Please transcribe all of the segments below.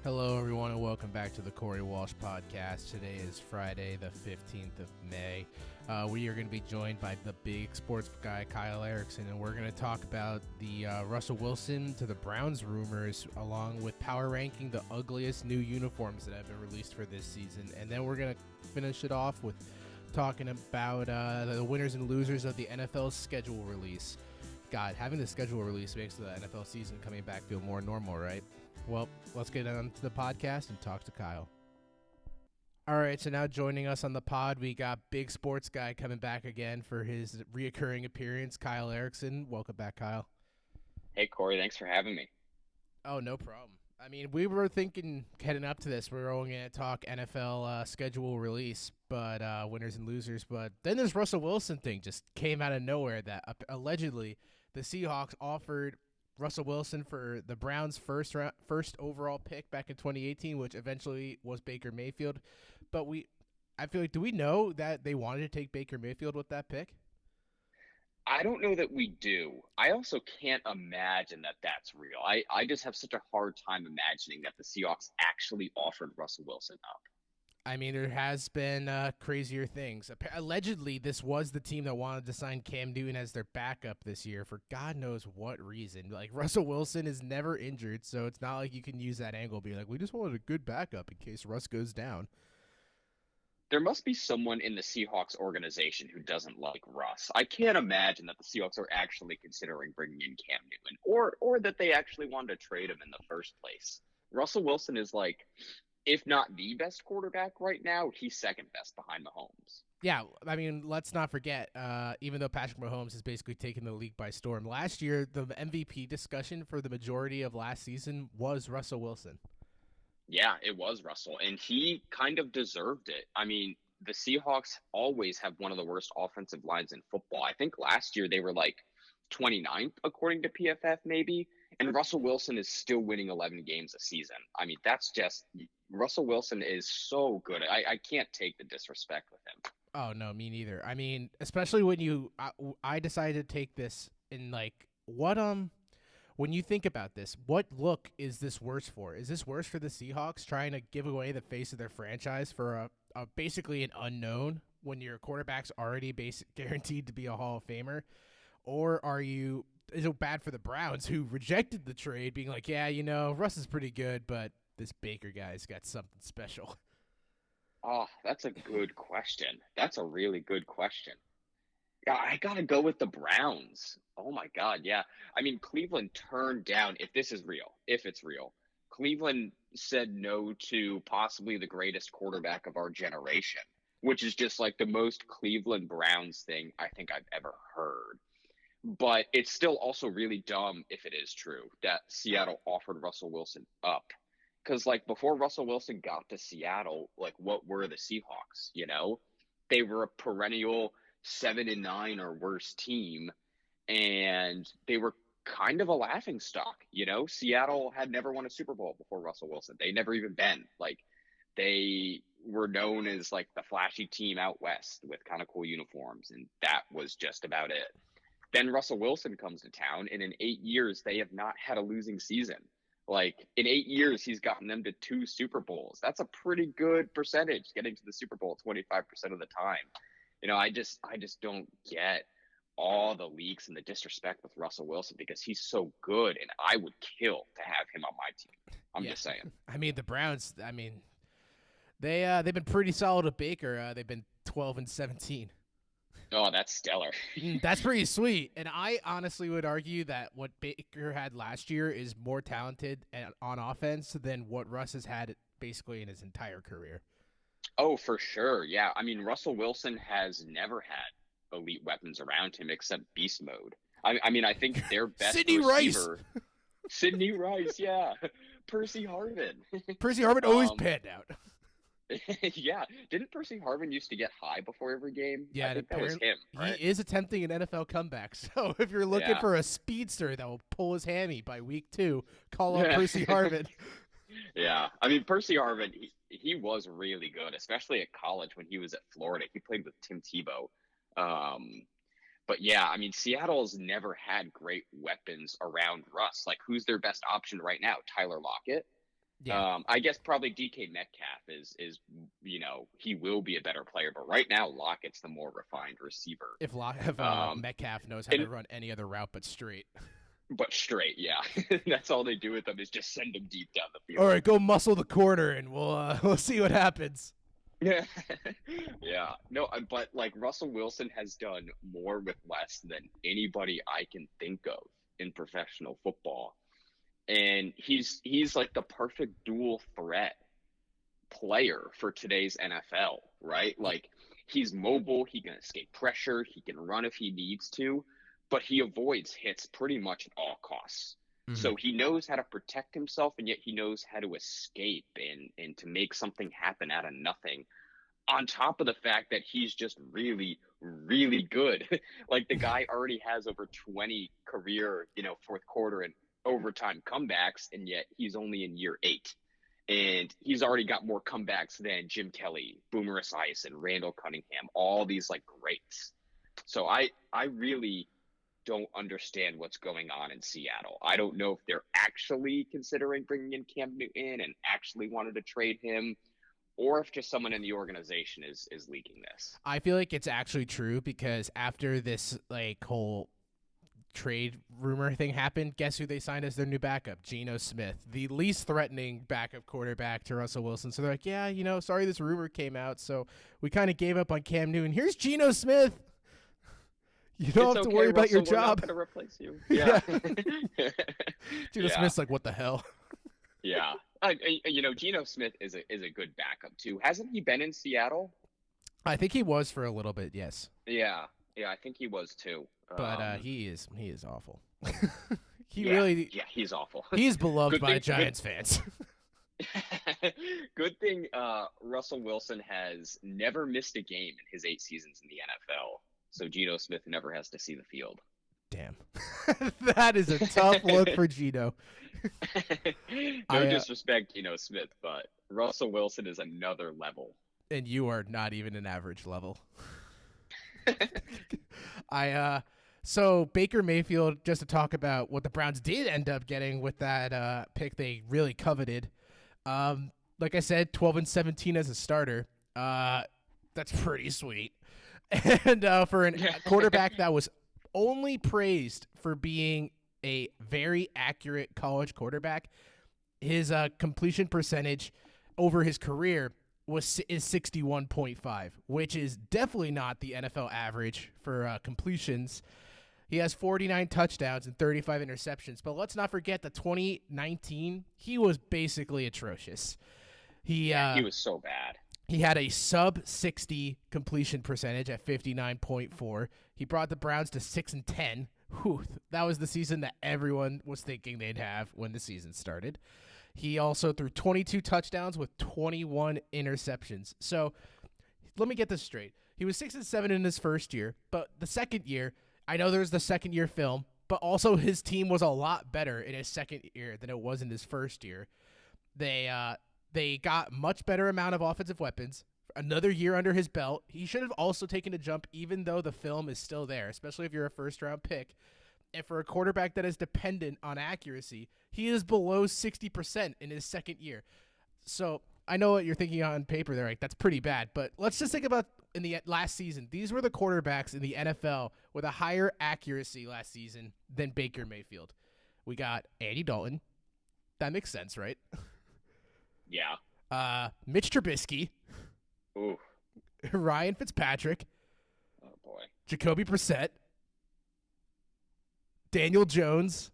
Hello, everyone, and welcome back to the Corey Walsh podcast. Today is Friday, the 15th of May. We are going to be joined by the big sports guy, Kyle Ericson, and we're going to talk about the Russell Wilson to the Browns rumors, along with power ranking the ugliest new uniforms that have been released for this season. And then we're going to finish it off with talking about the winners and losers of the NFL schedule release. God, having the schedule release makes the NFL season coming back feel more normal, right? Well, let's get on to the podcast and talk to Kyle. All right, so now joining us on the pod, we got big sports guy coming back again for his reoccurring appearance, Kyle Ericson. Welcome back, Kyle. Hey, Corey, thanks for having me. Oh, no problem. I mean, we were thinking heading up to this, we were only going to talk NFL schedule release, but winners and losers. But then this Russell Wilson thing just came out of nowhere that allegedly the Seahawks offered Russell Wilson for the Browns' first overall pick back in 2018, which eventually was Baker Mayfield. But I feel like, do we know that they wanted to take Baker Mayfield with that pick? I don't know that we do. I also can't imagine that that's real. I just have such a hard time imagining that the Seahawks actually offered Russell Wilson up. I mean, there has been crazier things. Allegedly, this was the team that wanted to sign Cam Newton as their backup this year for God knows what reason. Like, Russell Wilson is never injured, so it's not like you can use that angle, be like, we just wanted a good backup in case Russ goes down. There must be someone in the Seahawks organization who doesn't like Russ. I can't imagine that the Seahawks are actually considering bringing in Cam Newton or that they actually wanted to trade him in the first place. Russell Wilson is like, if not the best quarterback right now, he's second best behind Mahomes. Yeah, I mean, let's not forget, even though Patrick Mahomes has basically taken the league by storm, last year the MVP discussion for the majority of last season was Russell Wilson. Yeah, it was Russell, and he kind of deserved it. I mean, the Seahawks always have one of the worst offensive lines in football. I think last year they were like 29th, according to PFF, maybe, and Russell Wilson is still winning 11 games a season. I mean, that's just Russell Wilson is so good. I can't take the disrespect with him. Oh, no, me neither. I mean, especially when I decided to take this in like, when you think about this, what look is this worse for? Is this worse for the Seahawks trying to give away the face of their franchise for a basically an unknown when your quarterback's already guaranteed to be a Hall of Famer? Or is it bad for the Browns who rejected the trade being like, yeah, Russ is pretty good, but this Baker guy's got something special? Oh, that's a good question. That's a really good question. Yeah, I gotta go with the Browns. Oh my God, yeah. I mean, Cleveland turned down, if this is real, if it's real, Cleveland said no to possibly the greatest quarterback of our generation, which is just like the most Cleveland Browns thing I think I've ever heard. But it's still also really dumb if it is true that Seattle offered Russell Wilson up. Because, like, before Russell Wilson got to Seattle, like, what were the Seahawks, you know? They were a perennial 7-9 or worse team, and they were kind of a laughing stock, you know? Seattle had never won a Super Bowl before Russell Wilson. They never even been. Like, they were known as, like, the flashy team out west with kind of cool uniforms, and that was just about it. Then Russell Wilson comes to town, and in 8 years, they have not had a losing season. Like, in 8 years, he's gotten them to 2 Super Bowls. That's a pretty good percentage, getting to the Super Bowl 25% of the time. You know, I just don't get all the leaks and the disrespect with Russell Wilson because he's so good, and I would kill to have him on my team. I'm just saying. I mean, the Browns, they've been pretty solid with Baker. They've been 12-17. Oh, that's stellar. That's pretty sweet. And I honestly would argue that what Baker had last year is more talented on offense than what Russ has had basically in his entire career. Oh, for sure. Yeah. I mean, Russell Wilson has never had elite weapons around him except beast mode. I mean, I think their best Sidney receiver, Rice. Sidney Rice, yeah. Percy Harvin. Percy Harvin always panned out. Yeah. Didn't Percy Harvin used to get high before every game? Yeah, I think that was him, right? He is attempting an NFL comeback. So if you're looking for a speedster that will pull his hammy by week 2, call up Percy Harvin. Yeah. I mean, Percy Harvin, he was really good, especially at college when he was at Florida. He played with Tim Tebow. But yeah, I mean, Seattle's never had great weapons around Russ. Like, who's their best option right now? Tyler Lockett? Yeah. I guess probably DK Metcalf is he will be a better player, but right now Lockett's the more refined receiver. If Um, Metcalf knows how to and run any other route but straight. but straight, yeah, that's all they do with them is just send them deep down the All field. right, go muscle the corner, and we'll see what happens. Yeah, yeah, no, but like Russell Wilson has done more with less than anybody I can think of in professional football, and he's like the perfect dual threat player for today's NFL, right? Like he's mobile, he can escape pressure, he can run if he needs to, but he avoids hits pretty much at all costs. Mm-hmm. So he knows how to protect himself and yet he knows how to escape and to make something happen out of nothing. On top of the fact that he's just really, really good. Like the guy already has over 20 career, fourth quarter and overtime comebacks, and yet he's only in year 8 and he's already got more comebacks than Jim Kelly, Boomer Esiason, Randall Cunningham, all these like greats. So I really don't understand what's going on in Seattle. I don't know if they're actually considering bringing in Cam Newton and actually wanted to trade him, or if just someone in the organization is leaking this. I feel like it's actually true because after this like whole trade rumor thing happened, guess who they signed as their new backup? Geno Smith, the least threatening backup quarterback to Russell Wilson. So they're like, yeah, sorry this rumor came out, so we kind of gave up on Cam Newton. Here's Geno Smith. You don't It's have to okay, worry about Russell, your job. we're not going to replace you. Yeah. Geno Yeah. Smith's like, what the hell? Yeah. Geno Smith is a good backup too. Hasn't he been in Seattle? I think he was for a little bit, yes. Yeah. Yeah, I think he was too. But he is awful. Yeah, he's awful. He's beloved Good by thing- Giants fans. Good thing Russell Wilson has never missed a game in his 8 seasons in the NFL. So Geno Smith never has to see the field. Damn. That is a tough look for Geno. No disrespect, Geno Smith, but Russell Wilson is another level. And you are not even an average level. So Baker Mayfield, just to talk about what the Browns did end up getting with that pick they really coveted. Like I said, 12-17 as a starter. That's pretty sweet. And for a quarterback that was only praised for being a very accurate college quarterback, his completion percentage over his career is 61.5, which is definitely not the NFL average for completions. He has 49 touchdowns and 35 interceptions, but let's not forget that 2019, he was basically atrocious. He was so bad. He had a sub-60 completion percentage at 59.4. He brought the Browns to 6-10. Whew, that was the season that everyone was thinking they'd have when the season started. He also threw 22 touchdowns with 21 interceptions. So let me get this straight. He was 6-7 in his first year, but the second year, I know there's the second year film, but also his team was a lot better in his second year than it was in his first year. They got much better amount of offensive weapons. Another year under his belt. He should have also taken a jump, even though the film is still there, especially if you're a first-round pick. And for a quarterback that is dependent on accuracy, he is below 60% in his second year. So I know what you're thinking on paper there, like that's pretty bad. But let's just think about in the last season. These were the quarterbacks in the NFL with a higher accuracy last season than Baker Mayfield. We got Andy Dalton. That makes sense, right? Yeah. Mitch Trubisky. Ooh. Ryan Fitzpatrick. Oh boy. Jacoby Brissett. Daniel Jones.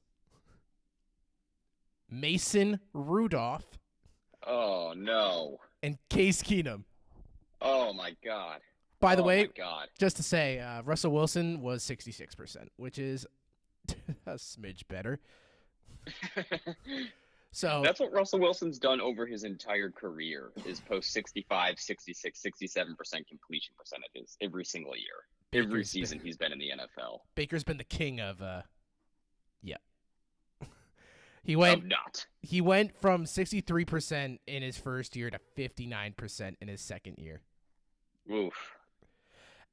Mason Rudolph. Oh no. And Case Keenum. Oh my God. By the way, my God. just to say, Russell Wilson was 66%, which is a smidge better. So that's what Russell Wilson's done over his entire career is post 65, 66, 67% completion percentages every single year. Every season he's been in the NFL. Baker's been the king of He went from 63% in his first year to 59% in his second year. Oof.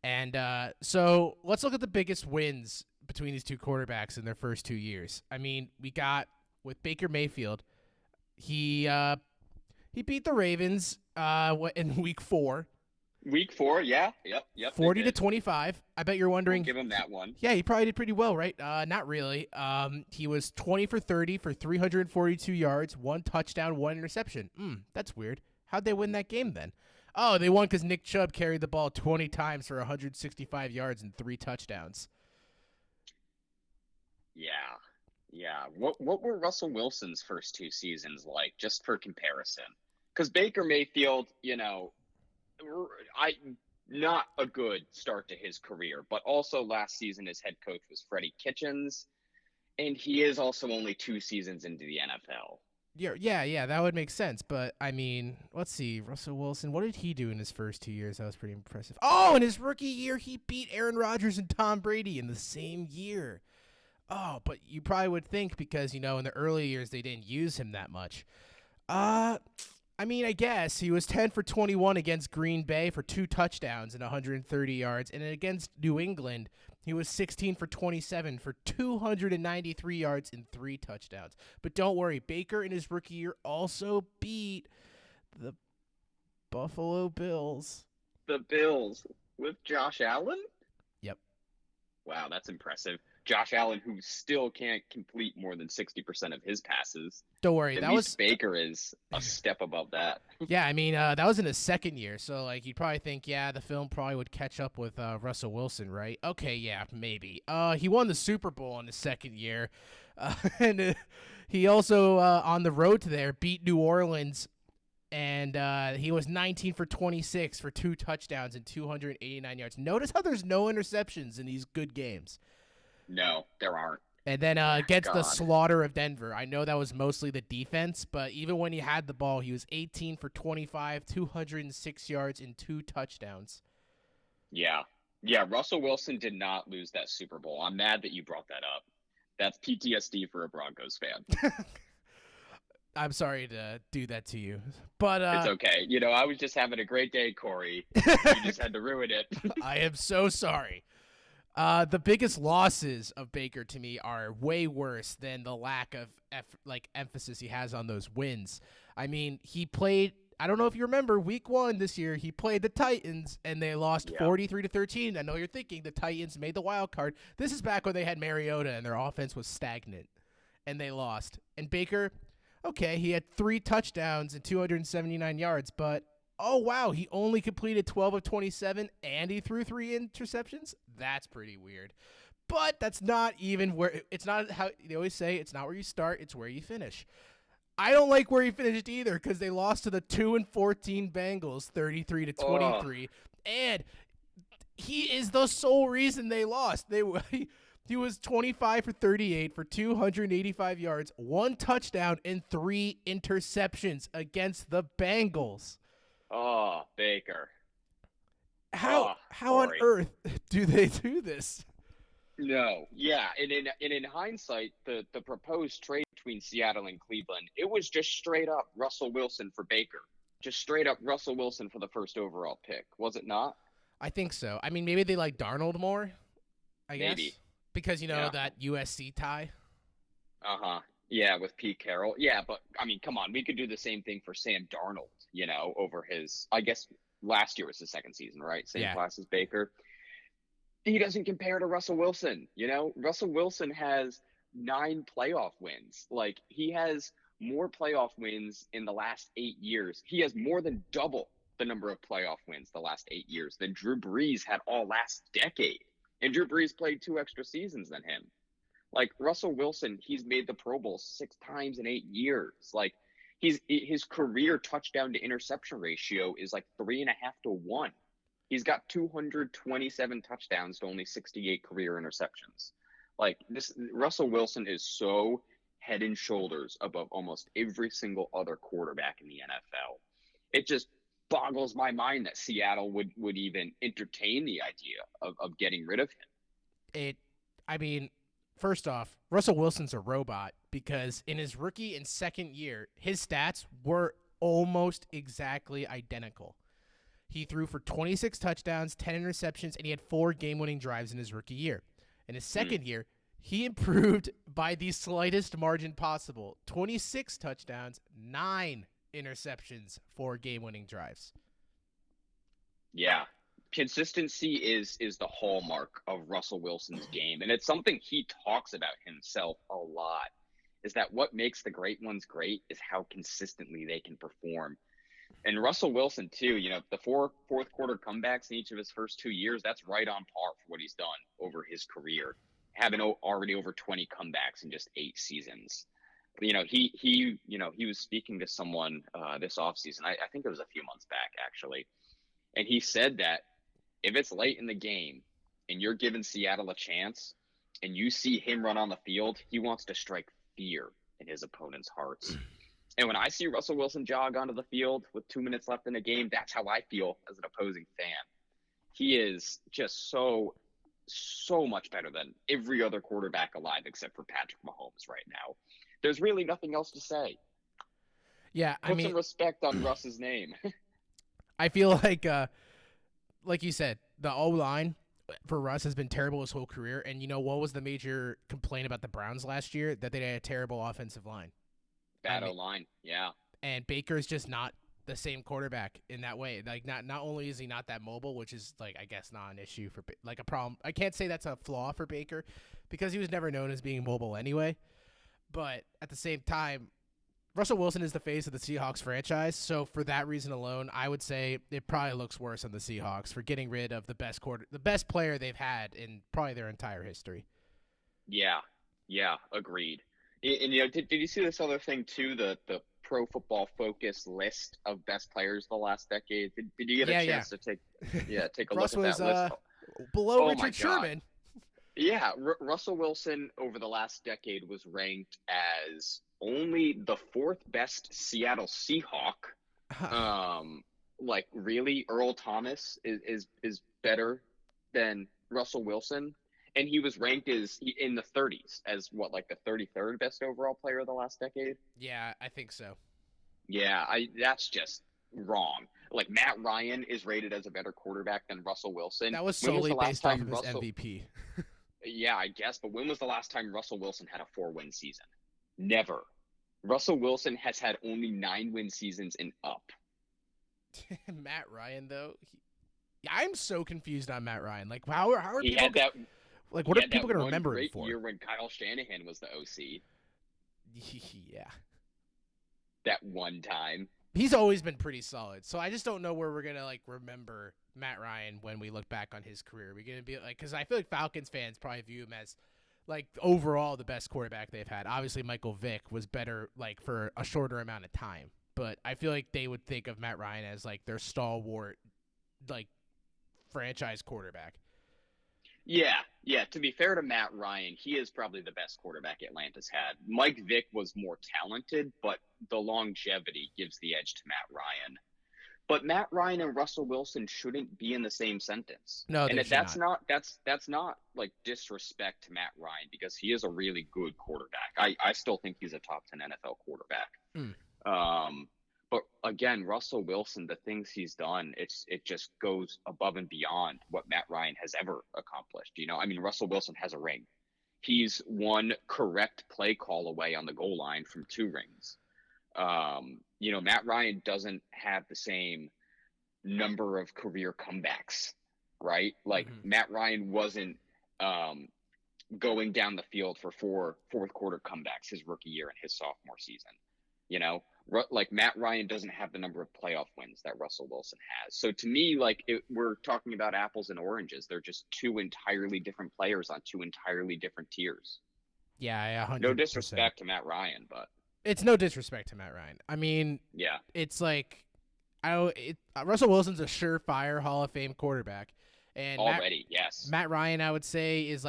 And so let's look at the biggest wins between these two quarterbacks in their first 2 years. I mean, we got with Baker Mayfield, He beat the Ravens in week 4. Week 4, yeah, yep, they 40-25. I bet you're We'll wondering. give him that one. Yeah, he probably did pretty well, right? Not really. He was 20 for 30 for 342 yards, 1 touchdown, 1 interception. That's weird. How'd they win that game then? Oh, they won because Nick Chubb carried the ball 20 times for 165 yards and 3 touchdowns. Yeah. What were Russell Wilson's first 2 seasons like, just for comparison? Because Baker Mayfield, not a good start to his career, but also last season his head coach was Freddie Kitchens, and he is also only 2 seasons into the NFL. Yeah, that would make sense. But, I mean, let's see. Russell Wilson, what did he do in his first 2 years? That was pretty impressive. Oh, in his rookie year, he beat Aaron Rodgers and Tom Brady in the same year. Oh, but you probably would think because, in the early years they didn't use him that much. I guess he was 10 for 21 against Green Bay for 2 touchdowns and 130 yards. And against New England, he was 16 for 27 for 293 yards and 3 touchdowns. But don't worry, Baker in his rookie year also beat the Buffalo Bills. The Bills with Josh Allen? Yep. Wow, that's impressive. Josh Allen, who still can't complete more than 60% of his passes. Don't worry, Baker is a step above that. Yeah, that was in his second year, so you'd probably think, the film probably would catch up with Russell Wilson, right? Okay, yeah, maybe. He won the Super Bowl in his second year, and he also on the road to there beat New Orleans, and he was 19 for 26 for 2 touchdowns and 289 yards. Notice how there's no interceptions in these good games. No, there aren't. And then against the slaughter of Denver, I know that was mostly the defense, but even when he had the ball, he was 18 for 25, 206 yards, and 2 touchdowns. Yeah, Russell Wilson did not lose that Super Bowl. I'm mad that you brought that up. That's PTSD for a Broncos fan. I'm sorry to do that to you, but it's okay. I was just having a great day, Corey. You just had to ruin it. I am so sorry. The biggest losses of Baker to me are way worse than the lack of emphasis he has on those wins. He played. I don't know if you remember week 1 this year. He played the Titans and they lost 43-13. I know you're thinking the Titans made the wild card. This is back when they had Mariota and their offense was stagnant, and they lost. And Baker, okay, he had 3 touchdowns and 279 yards, but. Oh, wow, he only completed 12 of 27, and he threw 3 interceptions? That's pretty weird. But that's not even where – it's not how – they always say it's not where you start, it's where you finish. I don't like where he finished either because they lost to the 2-14 Bengals 33-23, and he is the sole reason they lost. He was 25 for 38 for 285 yards, 1 touchdown, and 3 interceptions against the Bengals. Oh, Baker. How on earth do they do this? No. Yeah, and in hindsight, the proposed trade between Seattle and Cleveland, it was just straight up Russell Wilson for Baker. Just straight up Russell Wilson for the first overall pick, was it not? I think so. Maybe they like Darnold more, I guess. Maybe. Because, that USC tie. Uh-huh. Yeah, with Pete Carroll. Yeah, but, come on. We could do the same thing for Sam Darnold, over his – I guess last year was his second season, right? Same class as Baker. He doesn't compare to Russell Wilson, Russell Wilson has 9 playoff wins. He has more playoff wins in the last 8 years. He has more than double the number of playoff wins the last 8 years than Drew Brees had all last decade. And Drew Brees played 2 extra seasons than him. Russell Wilson, he's made the Pro Bowl 6 times in 8 years. His career touchdown to interception ratio is 3.5 to 1. He's got 227 touchdowns to only 68 career interceptions. Russell Wilson is so head and shoulders above almost every single other quarterback in the NFL. It just boggles my mind that Seattle would even entertain the idea of getting rid of him. First off, Russell Wilson's a robot because in his rookie and second year, his stats were almost exactly identical. He threw for 26 touchdowns, 10 interceptions, and he had 4 game-winning drives in his rookie year. In his second year, He improved by the slightest margin possible. 26 touchdowns, 9 interceptions, 4 game-winning drives. Yeah. Consistency is the hallmark of Russell Wilson's game, and it's something he talks about himself a lot. Is that what makes the great ones great is how consistently they can perform. And Russell Wilson too, the fourth quarter comebacks in each of his first 2 years, that's right on par for what he's done over his career, having already over 20 comebacks in just 8 seasons. He was speaking to someone this offseason. I think it was a few months back actually, and he said that if it's late in the game and you're giving Seattle a chance and you see him run on the field, he wants to strike fear in his opponent's hearts. And when I see Russell Wilson jog onto the field with 2 minutes left in the game, that's how I feel as an opposing fan. He is just so much better than every other quarterback alive except for Patrick Mahomes right now. There's really nothing else to say. Yeah, Put some respect on Russ's name. I feel like you said, the O-line for Russ has been terrible his whole career. And what was the major complaint about the Browns last year? That they had a terrible offensive line. Bad O-line, yeah. And Baker's just not the same quarterback in that way. Like, not only is he not that mobile, which is, like, I guess not an issue for, like, a problem. I can't say that's a flaw for Baker because he was never known as being mobile anyway. But at the same time, Russell Wilson is the face of the Seahawks franchise, so for that reason alone, I would say it probably looks worse on the Seahawks for getting rid of the best player they've had in probably their entire history. Yeah, agreed. And did you see this other thing too? The Pro Football Focus list of best players the last decade. Did you get a chance to take a look at that list? Below Richard Sherman. Yeah, Russell Wilson over the last decade was ranked as only the 4th best Seattle Seahawk. Really, Earl Thomas is better than Russell Wilson. And he was ranked in the 30s as the 33rd best overall player of the last decade? Yeah, I think so. Yeah, that's just wrong. Like, Matt Ryan is rated as a better quarterback than Russell Wilson. That was solely based off of his MVP. Yeah, I guess. But when was the last time Russell Wilson had a 4-win season? Never. Russell Wilson has had only 9-win seasons and up. Matt Ryan, though, I'm so confused on Matt Ryan. Like, how are he people? Had that, like, what are people going to remember him great for? Year when Kyle Shanahan was the OC. Yeah. That one time. He's always been pretty solid. So I just don't know where we're going to, remember Matt Ryan when we look back on his career. We're going to be because I feel like Falcons fans probably view him as, overall the best quarterback they've had. Obviously, Michael Vick was better, for a shorter amount of time. But I feel like they would think of Matt Ryan as, their stalwart, franchise quarterback. Yeah. To be fair to Matt Ryan, he is probably the best quarterback Atlanta's had. Mike Vick was more talented, but the longevity gives the edge to Matt Ryan. But Matt Ryan and Russell Wilson shouldn't be in the same sentence. No, and that's not disrespect to Matt Ryan because he is a really good quarterback. I still think he's a top 10 NFL quarterback. But again, Russell Wilson, the things he's done, it just goes above and beyond what Matt Ryan has ever accomplished. Russell Wilson has a ring. He's one correct play call away on the goal line from 2 rings. Matt Ryan doesn't have the same number of career comebacks, right? Matt Ryan wasn't going down the field for 4 fourth quarter comebacks his rookie year and his sophomore season. Matt Ryan doesn't have the number of playoff wins that Russell Wilson has. So to me, we're talking about apples and oranges. They're just 2 entirely different players on 2 entirely different tiers. Yeah, 100%. No disrespect to Matt Ryan, but it's no disrespect to Matt Ryan. Yeah, it's Russell Wilson's a surefire Hall of Fame quarterback, and yes. Matt Ryan, I would say, is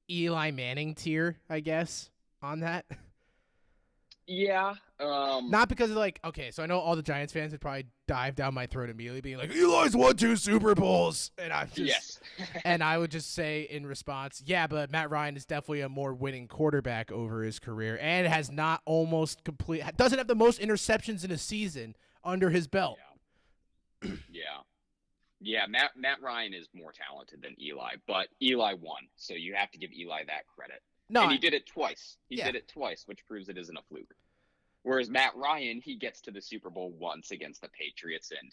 Eli Manning tier, I guess, on that. Yeah. Not because of okay, so I know all the Giants fans would probably dive down my throat immediately being like, Eli's won 2 Super Bowls. And I'm just, yes. And I would just say in response, yeah, but Matt Ryan is definitely a more winning quarterback over his career and has not doesn't have the most interceptions in a season under his belt. Yeah. Yeah, Matt Ryan is more talented than Eli, but Eli won, so you have to give Eli that credit. No, And he did it twice. He yeah. did it twice, which proves it isn't a fluke. Whereas Matt Ryan, he gets to the Super Bowl once against the Patriots, and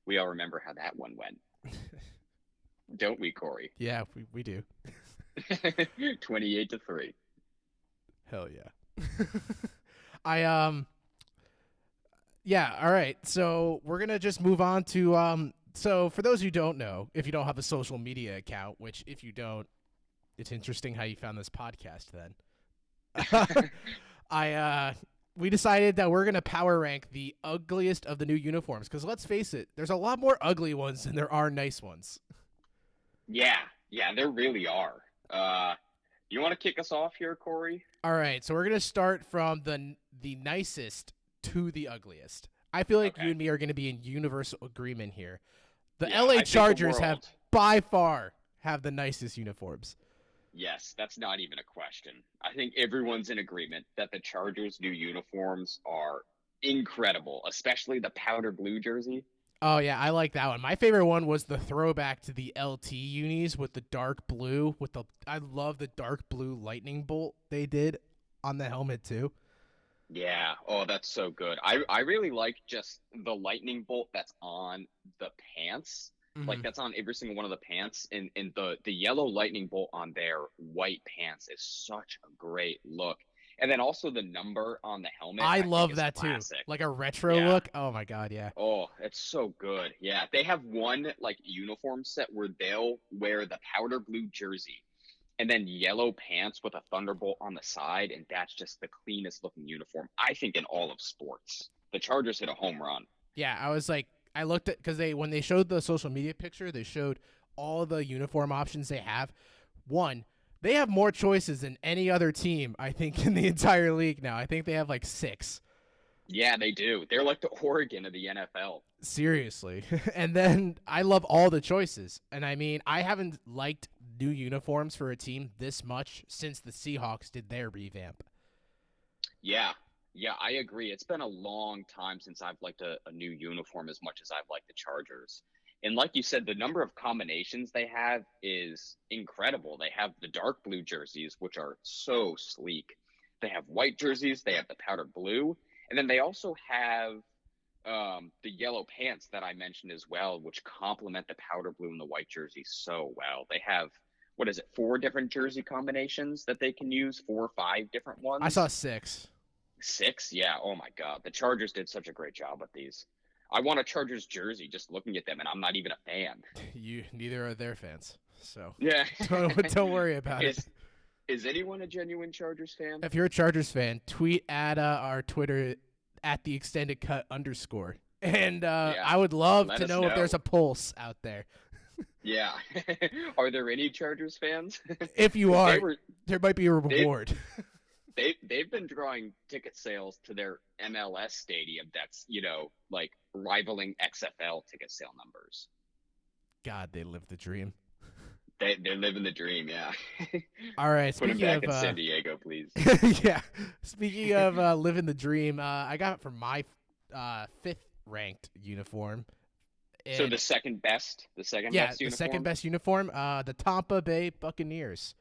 we all remember how that one went, don't we, Corey? Yeah, we do. 28-3. Hell yeah. I Yeah, all right. So we're gonna just move on to so for those who don't know, if you don't have a social media account, which if you don't, it's interesting how you found this podcast then. We decided that we're gonna power rank the ugliest of the new uniforms, because let's face it, there's a lot more ugly ones than there are nice ones. Yeah, there really are. You want to kick us off here, Corey? All right, so we're gonna start from the nicest to the ugliest. I feel like you and me are gonna be in universal agreement here. The LA Chargers have by far have the nicest uniforms. Yes, that's not even a question. I think everyone's in agreement that the Chargers' new uniforms are incredible, especially the powder blue jersey. Oh, yeah, I like that one. My favorite one was the throwback to the LT unis with the dark blue. I love the dark blue lightning bolt they did on the helmet, too. Yeah, oh, that's so good. I really like just the lightning bolt that's on the pants. Like that's on every single one of the pants, and the yellow lightning bolt on their white pants is such a great look. And then also the number on the helmet. I think love is that classic. too. Like a retro look. Oh my god, yeah. Oh, it's so good. Yeah, they have one like uniform set where they'll wear the powder blue jersey and then yellow pants with a thunderbolt on the side, and that's just the cleanest looking uniform I think in all of sports. The Chargers hit a home run. Yeah, I looked at, because when they showed the social media picture, they showed all the uniform options they have. One, they have more choices than any other team, I think, in the entire league now. I think they have like 6. Yeah, they do. They're like the Oregon of the NFL. Seriously. And then I love all the choices. And I mean, I haven't liked new uniforms for a team this much since the Seahawks did their revamp. Yeah, I agree. It's been a long time since I've liked a new uniform as much as I've liked the Chargers. And like you said, the number of combinations they have is incredible. They have the dark blue jerseys, which are so sleek. They have white jerseys. They have the powder blue. And then they also have the yellow pants that I mentioned as well, which complement the powder blue and the white jersey so well. They have, 4 different jersey combinations that they can use, 4 or 5 different ones? I saw 6. 6? Yeah. Oh my God. The Chargers did such a great job with these. I want a Chargers jersey just looking at them, and I'm not even a fan. Neither are their fans. So yeah. don't worry about it. Is anyone a genuine Chargers fan? If you're a Chargers fan, tweet at our Twitter at the extended cut _. And I would love to know if there's a pulse out there. Yeah. Are there any Chargers fans? If you are, there might be a reward. They've been drawing ticket sales to their MLS stadium that's, like rivaling XFL ticket sale numbers. God, they live the dream. They're living the dream, yeah. All right, put them back in San Diego, please. Yeah. Speaking of living the dream, I got it for my 5th ranked uniform. So the second best best uniform? Yeah, the second best uniform, the Tampa Bay Buccaneers.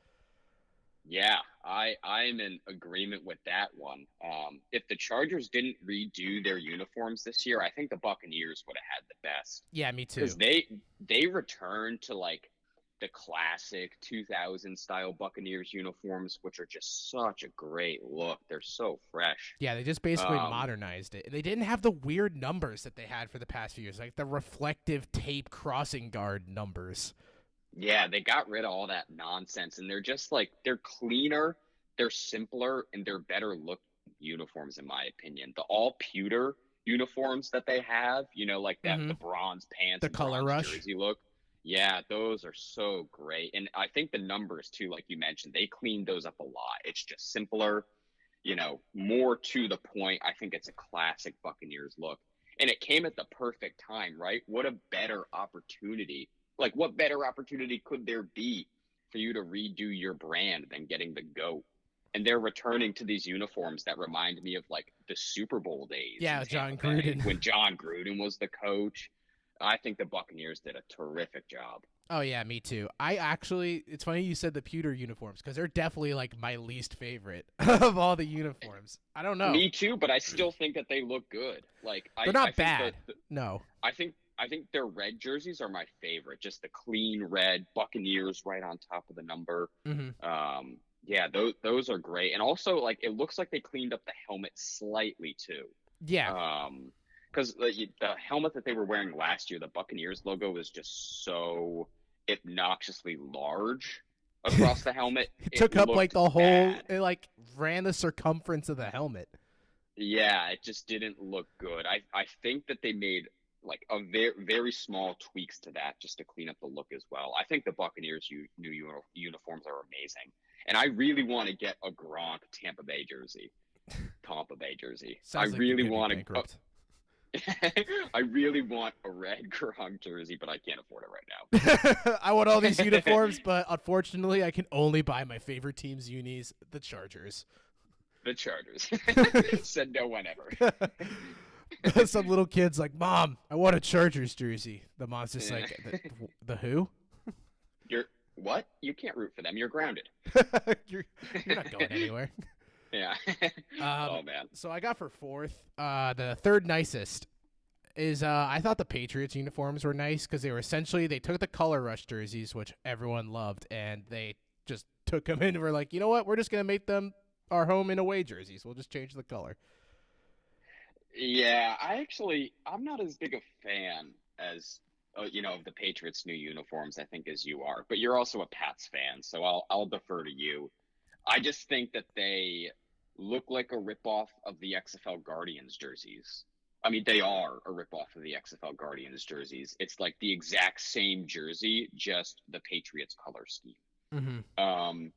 Yeah, I'm in agreement with that one. If the Chargers didn't redo their uniforms this year, I think the Buccaneers would have had the best. Yeah, me too. Because they returned to like the classic 2000 style Buccaneers uniforms, which are just such a great look. They're so fresh. Yeah, they just basically modernized it. They didn't have the weird numbers that they had for the past few years, like the reflective tape crossing guard numbers. Yeah, they got rid of all that nonsense, and they're just like, they're cleaner, they're simpler, and they're better look uniforms, in my opinion. The all pewter uniforms that they have, like that, the bronze pants, the color rush jersey look. Yeah, those are so great. And I think the numbers too, like you mentioned, they cleaned those up a lot. It's just simpler, more to the point. I think it's a classic Buccaneers look. And it came at the perfect time, right? What a better opportunity. Like, what better opportunity could there be for you to redo your brand than getting the GOAT? And they're returning to these uniforms that remind me of, like, the Super Bowl days. Yeah, John Gruden. When John Gruden was the coach. I think the Buccaneers did a terrific job. Oh yeah, me too. It's funny you said the pewter uniforms because they're definitely like my least favorite of all the uniforms. I don't know. Me too, but I still think that they look good. Like They're I not think bad. No. I think their red jerseys are my favorite. Just the clean red Buccaneers right on top of the number. Mm-hmm. Yeah, those are great. And also, like, it looks like they cleaned up the helmet slightly too. Yeah. Because the helmet that they were wearing last year, the Buccaneers logo was just so obnoxiously large across the helmet. It It took up like looked the whole. bad. It like ran the circumference of the helmet. Yeah, it just didn't look good. I think that they made like a very very small tweaks to that just to clean up the look as well. I think the Buccaneers uniforms are amazing, and I really want to get a Gronk Tampa Bay jersey. I Sounds like you're really gonna be want bankrupt. I really want a red Gronk jersey, but I can't afford it right now. I want all these uniforms, but unfortunately, I can only buy my favorite team's unis, the Chargers. The Chargers said no one ever. Some little kid's like, "Mom, I want a Chargers jersey." The mom's just like, "The who?" You're what? You can't root for them. You're grounded. you're not going anywhere. Yeah. Oh man. So I got for fourth. The third nicest is I thought the Patriots uniforms were nice because they took the color rush jerseys, which everyone loved, and they just took them in and were like, you know what, we're just gonna make them our home and away jerseys. We'll just change the color. Yeah, I'm not as big a fan as of the Patriots' new uniforms, I think, as you are. But you're also a Pats fan, so I'll defer to you. I just think that they look like a ripoff of the XFL Guardians jerseys. I mean, they are a ripoff of the XFL Guardians jerseys. It's like the exact same jersey, just the Patriots color scheme. Mm-hmm. And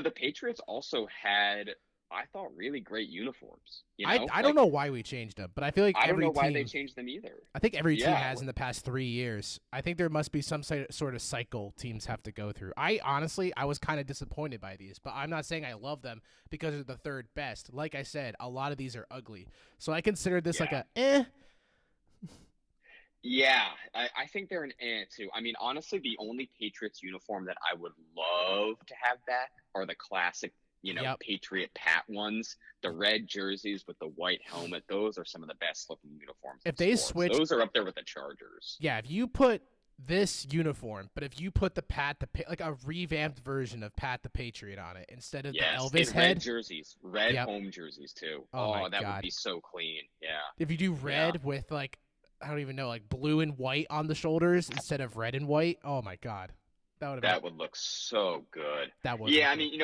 the Patriots also had, I thought, really great uniforms. I don't know why we changed them, but I feel like I don't every know why team, they changed them either. I think every team has in the past 3 years. I think there must be some sort of cycle teams have to go through. I was kind of disappointed by these, but I'm not saying I love them because they're the third best. Like I said, a lot of these are ugly. So I consider this like a eh. Yeah, I think they're an eh too. I mean, honestly, the only Patriots uniform that I would love to have back are the classic Patriot Pat ones, the red jerseys with the white helmet. Those are some of the best looking uniforms. If they switch, those are up there with the Chargers. Yeah, if you put this uniform, but if you put the like a revamped version of Pat the Patriot on it instead of the Elvis head, red jerseys, home jerseys too. Oh, that would be so clean. Yeah. If you do red with like, I don't even know, like blue and white on the shoulders instead of red and white. Oh my God, that would look so good. That would. Yeah, I mean,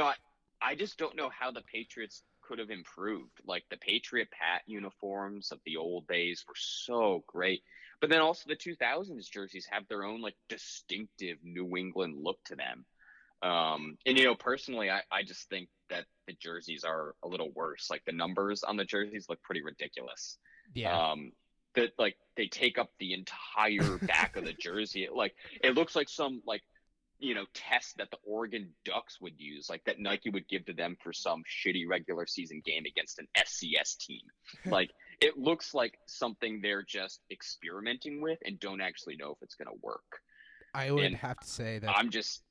I just don't know how the Patriots could have improved. Like the Patriot Pat uniforms of the old days were so great. But then also the 2000s jerseys have their own like distinctive New England look to them. And personally, I just think that the jerseys are a little worse. Like the numbers on the jerseys look pretty ridiculous. Yeah. That like they take up the entire back of the jersey. It looks like some like test that the Oregon Ducks would use, like that Nike would give to them for some shitty regular season game against an FCS team. Like it looks like something they're just experimenting with and don't actually know if it's going to work. I would have to say that I'm just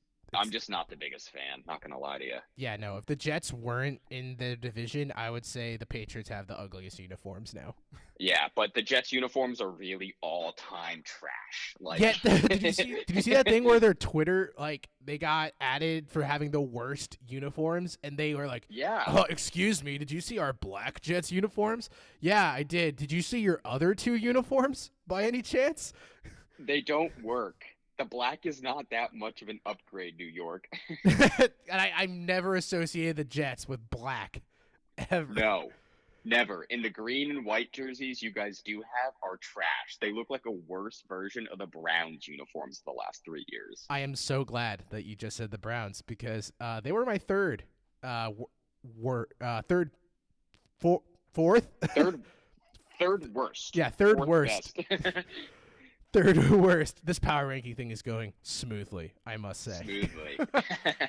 not the biggest fan, not going to lie to you. Yeah, no, if the Jets weren't in the division, I would say the Patriots have the ugliest uniforms now. Yeah, but the Jets uniforms are really all-time trash. Like, yeah, did you see that thing where their Twitter, like, they got added for having the worst uniforms, and they were like, yeah, oh, excuse me, did you see our black Jets uniforms? Yeah, I did. Did you see your other two uniforms by any chance? They don't work. The black is not that much of an upgrade, New York. And I never associated the Jets with black, ever. No. Never. And the green and white jerseys you guys do have are trash. They look like a worse version of the Browns uniforms the last 3 years. I am so glad that you just said the Browns because they were my third, fourth? Third worst. Yeah, third Fourth worst. Third worst. This power ranking thing is going smoothly, I must say. Smoothly.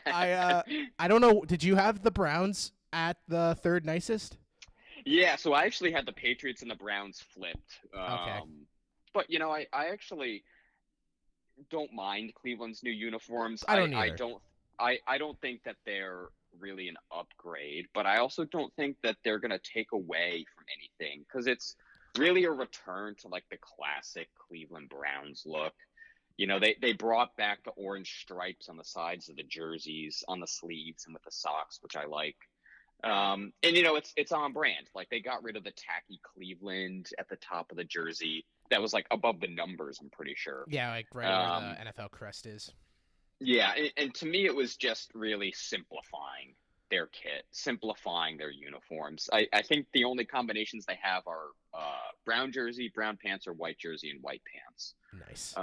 I don't know. Did you have the Browns at the third nicest? Yeah, so I actually had the Patriots and the Browns flipped. Okay. But I actually don't mind Cleveland's new uniforms. I don't either. I don't think that they're really an upgrade, but I also don't think that they're going to take away from anything because it's really a return to like the classic Cleveland Browns look. They brought back the orange stripes on the sides of the jerseys, on the sleeves, and with the socks, which I like. And it's on brand. Like they got rid of the tacky Cleveland at the top of the jersey. That was like above the numbers, I'm pretty sure. Yeah, like right where the NFL crest is. Yeah, and to me, it was just really simplifying their kit, simplifying their uniforms. I think the only combinations they have are brown jersey, brown pants, or white jersey and white pants. Nice.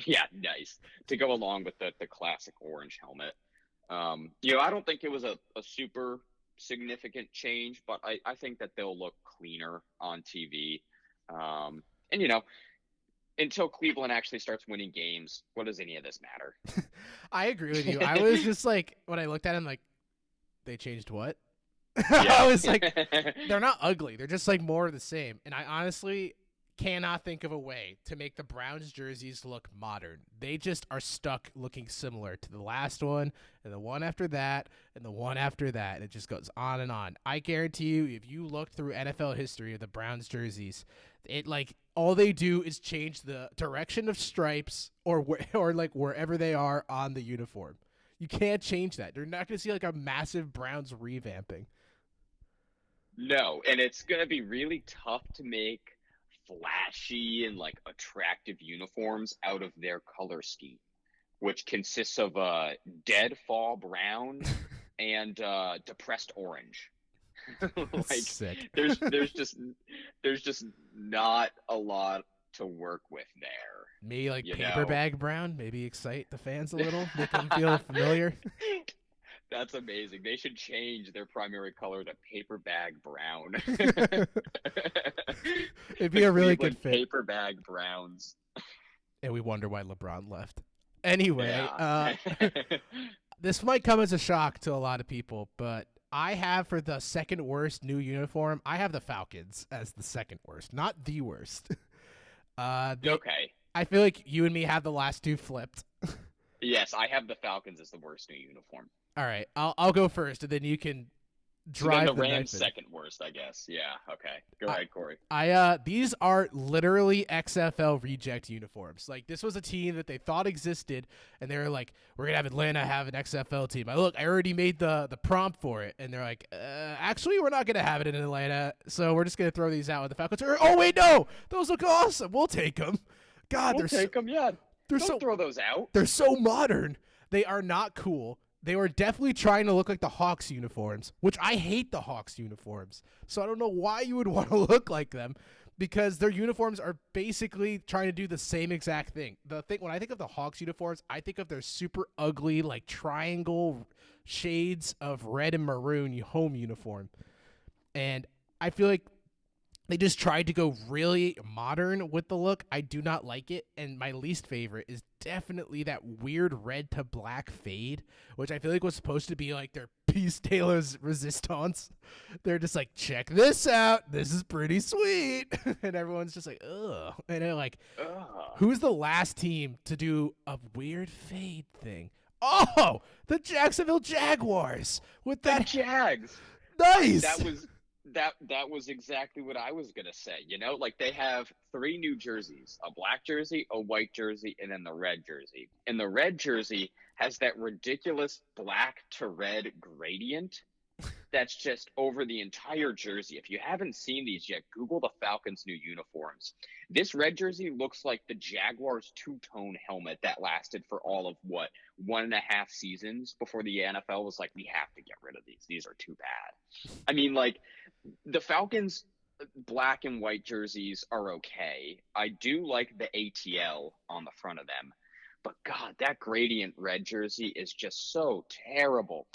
Yeah, nice to go along with the classic orange helmet. I don't think it was a super significant change, but I think that they'll look cleaner on TV. And until Cleveland actually starts winning games, what does any of this matter? I agree with you. I was just like, when I looked at him, like, they changed what? Yeah. I was like, they're not ugly. They're just like more of the same. And I honestly cannot think of a way to make the Browns jerseys look modern. They just are stuck looking similar to the last one and the one after that and the one after that. And it just goes on and on. I guarantee you, if you look through NFL history of the Browns jerseys, it like all they do is change the direction of stripes or like wherever they are on the uniform. You can't change that. You're not going to see like a massive Browns revamping. No, and it's going to be really tough to make flashy and like attractive uniforms out of their color scheme, which consists of dead fall brown and depressed orange. Like sick. there's just not a lot to work with there. Maybe like paper bag brown, maybe excite the fans a little, make them feel familiar. That's amazing. They should change their primary color to paper bag brown. It'd be a really good fit. Paper bag browns. And we wonder why LeBron left. Anyway, yeah. This might come as a shock to a lot of people, but I have for the second worst new uniform, I have the Falcons as the second worst, not the worst. Okay. I feel like you and me have the last two flipped. Yes, I have the Falcons as the worst new uniform. All right, I'll go first, and then you can drive so then the Rams second worst, I guess. Yeah, okay. Go ahead, Corey. These are literally XFL reject uniforms. Like, this was a team that they thought existed, and they were like, we're going to have Atlanta have an XFL team. I already made the prompt for it. And they're like, actually, we're not going to have it in Atlanta, so we're just going to throw these out with the Falcons. Oh, wait, no! Those look awesome. We'll take them. God, we'll take them, yeah. Don't throw those out. They're so modern. They are not cool. They were definitely trying to look like the Hawks uniforms, which I hate the Hawks uniforms. So I don't know why you would want to look like them, because their uniforms are basically trying to do the same exact thing. When I think of the Hawks uniforms, I think of their super ugly, like triangle shades of red and maroon home uniform. And I feel like they just tried to go really modern with the look. I do not like it, and my least favorite is definitely that weird red to black fade, which I feel like was supposed to be like their piece de la resistance. They're just like, check this out. This is pretty sweet. And everyone's just like, ugh. And they're like, who's the last team to do a weird fade thing? Oh, the Jacksonville Jaguars with that. The Jags. Nice. That was exactly what I was gonna say. Like they have 3 new jerseys: a black jersey, a white jersey, and then the red jersey. And the red jersey has that ridiculous black to red gradient that's just over the entire jersey. If you haven't seen these yet, Google the Falcons' new uniforms. This red jersey looks like the Jaguars' two-tone helmet that lasted for all of 1.5 seasons before the NFL was like, we have to get rid of these. These are too bad. I mean, like, the Falcons' black and white jerseys are okay. I do like the ATL on the front of them. But, God, that gradient red jersey is just so terrible.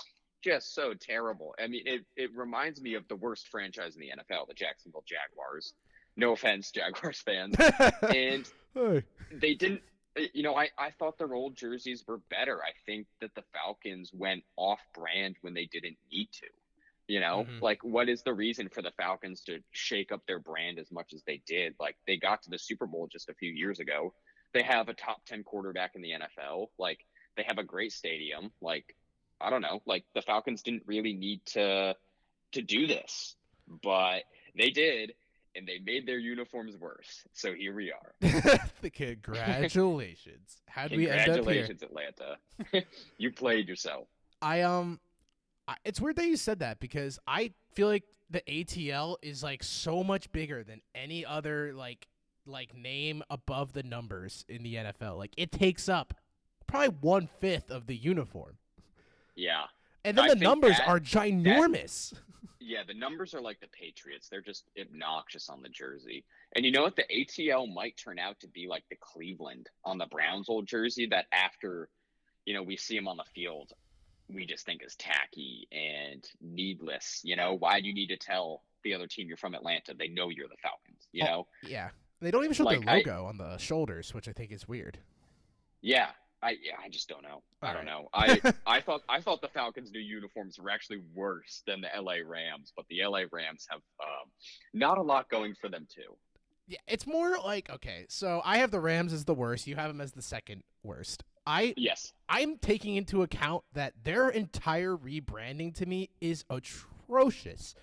Just so terrible. I mean, it reminds me of the worst franchise in the NFL, the Jacksonville Jaguars. No offense, Jaguars fans. And they didn't, I thought their old jerseys were better. I think that the Falcons went off brand when they didn't need to. Hmm. Like what is the reason for the Falcons to shake up their brand as much as they did? Like they got to the Super Bowl just a few years ago. They have a top 10 quarterback in the NFL. Like they have a great stadium. Like I don't know, like the Falcons didn't really need to do this, but they did, and they made their uniforms worse. So here we are. Congratulations. How'd we end up here? Congratulations, Atlanta. You played yourself. I it's weird that you said that because I feel like the ATL is like so much bigger than any other name above the numbers in the NFL. Like it takes up probably 1/5 of the uniform, Yeah. and then I the think numbers that are that ginormous. yeah, the numbers are like the Patriots. They're just obnoxious on the jersey. And you know what? The ATL might turn out to be like the Cleveland on the Browns old jersey that after, we see them on the field, we just think is tacky and needless. Why do you need to tell the other team you're from Atlanta? They know you're the Falcons, Oh yeah, they don't even show their Like logo on the shoulders, which I think is weird. yeah, I just don't know. All I don't right. know. I thought the Falcons' new uniforms were actually worse than the LA Rams, but the LA Rams have not a lot going for them too. Yeah, it's more like okay. So I have the Rams as the worst. You have them as the second worst. Yes. I'm taking into account that their entire rebranding to me is atrocious.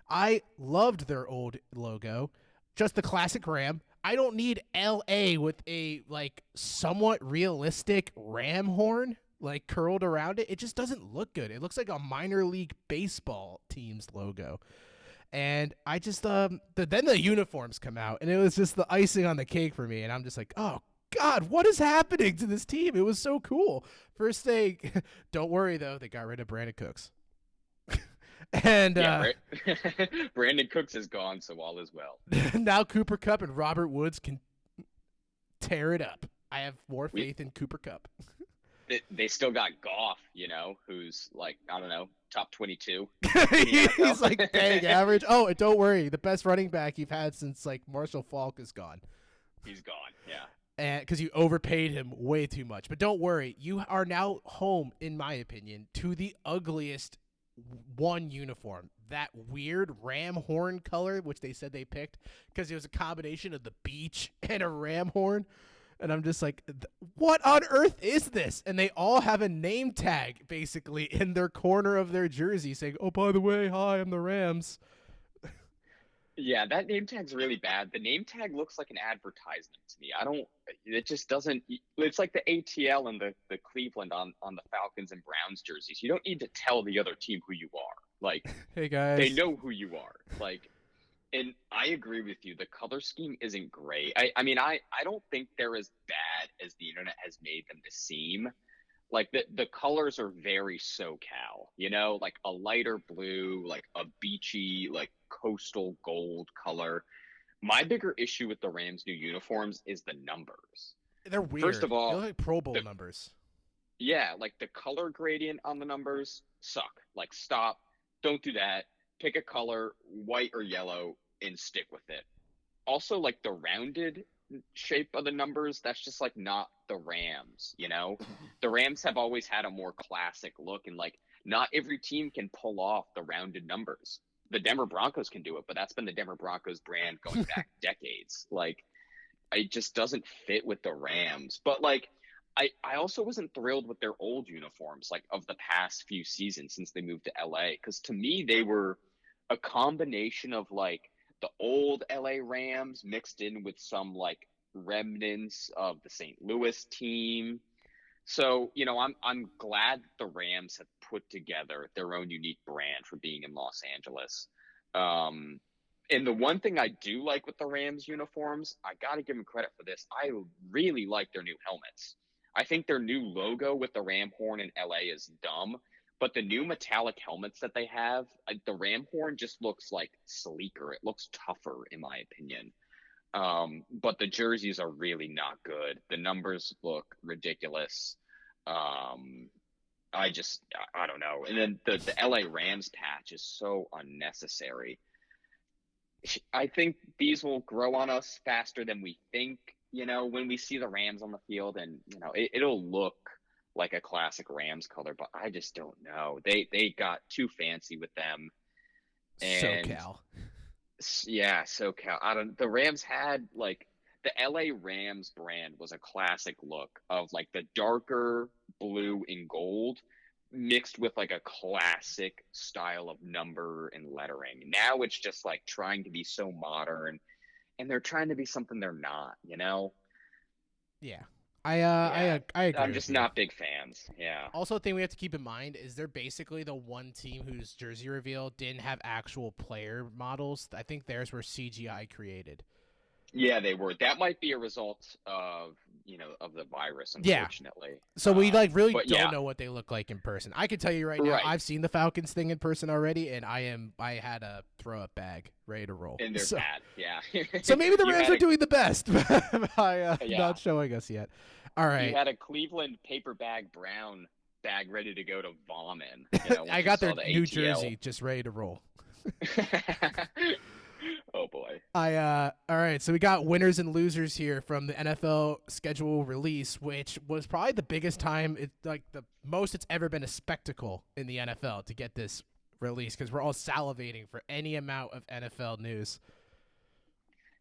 I loved their old logo, just the classic Ram. I don't need LA with a somewhat realistic ram horn curled around it. It just doesn't look good. It looks like a minor league baseball team's logo. And I just then the uniforms come out and it was just the icing on the cake for me and I'm just like, "Oh God, what is happening to this team? It was so cool." First thing, don't worry though, they got rid of Brandon Cooks. And Yeah, Brandon Cooks is gone, so all is well. now Cooper Kupp and Robert Woods can tear it up. I have more We faith in Cooper Kupp. they still got Goff, who's like, I don't know, top 22 in the He's NFL. like bang average. Oh, and don't worry, the best running back you've had since Marshall Faulk is gone. He's gone. Yeah. And because you overpaid him way too much. But don't worry, you are now home, in my opinion, to the ugliest one uniform. That weird ram horn color, which they said they picked because it was a combination of the beach and a ram horn. And I'm just like, what on earth is this? And they all have a name tag basically in their corner of their jersey saying, "Oh, by the way, hi, I'm the Rams." Yeah, that name tag's really bad. The name tag looks like an advertisement to me. It just doesn't, it's like the ATL and the Cleveland on the Falcons and Browns jerseys. You don't need to tell the other team who you are. Like, Hey they guys. know who you are. Like, and I agree with you. The color scheme isn't great. I mean, I don't think they're as bad as the internet has made them to seem. Like the colors are very SoCal, like a lighter blue, like a beachy, like coastal gold color. My bigger issue with the Rams' new uniforms is the numbers. They're First weird. of They all, look like Pro Bowl the numbers. yeah, like the color gradient on the numbers suck. Like stop, don't do that. Pick a color, white or yellow, and stick with it. Also, like the rounded shape of the numbers, that's just like not the Rams. The Rams have always had a more classic look, and like not every team can pull off the rounded numbers. The Denver Broncos can do it, but that's been the Denver Broncos brand going back decades. Like it just doesn't fit with the Rams. But like I also wasn't thrilled with their old uniforms, like of the past few seasons since they moved to LA. Because to me, they were a combination of like the old LA Rams mixed in with some like remnants of the St. Louis team. So, I'm glad the Rams have put together their own unique brand for being in Los Angeles. Um, and the one thing I do like with the Rams uniforms, I got to give them credit for this. I really like their new helmets. I think their new logo with the Ram horn in LA is dumb, but the new metallic helmets that they have, the Ram horn just looks like sleeker. It looks tougher, in my opinion. But the jerseys are really not good. The numbers look ridiculous. Um, I don't know. And then the LA Rams patch is so unnecessary. I think these will grow on us faster than we think, when we see the Rams on the field, and it'll look like a classic Rams color, but I just don't know. They got too fancy with them. And SoCal. yeah, SoCal. I don't. The Rams had like the LA Rams brand was a classic look of like the darker blue and gold mixed with like a classic style of number and lettering. Now it's just like trying to be so modern, and they're trying to be something they're not, you know? Yeah. Yeah. I agree I'm with just you. not big fans. Yeah. Also, a thing we have to keep in mind is they're basically the one team whose jersey reveal didn't have actual player models. I think theirs were CGI created. Yeah, they were. That might be a result of, of the virus, Yeah. unfortunately. So we like really But don't yeah, know what they look like in person. I can tell you right now, right. I've seen the Falcons thing in person already, and I had a throw up bag ready to roll. And they're So bad. Yeah. so maybe the You Rams had are a doing the best by yeah. not showing us yet. All You right. had a Cleveland paper bag brown bag ready to go to vom in, when I you got saw their the New ATL. Jersey just ready to roll. Oh boy. All right, so we got winners and losers here from the NFL schedule release, which was probably the biggest time the most it's ever been a spectacle in the NFL to get this release because we're all salivating for any amount of NFL news.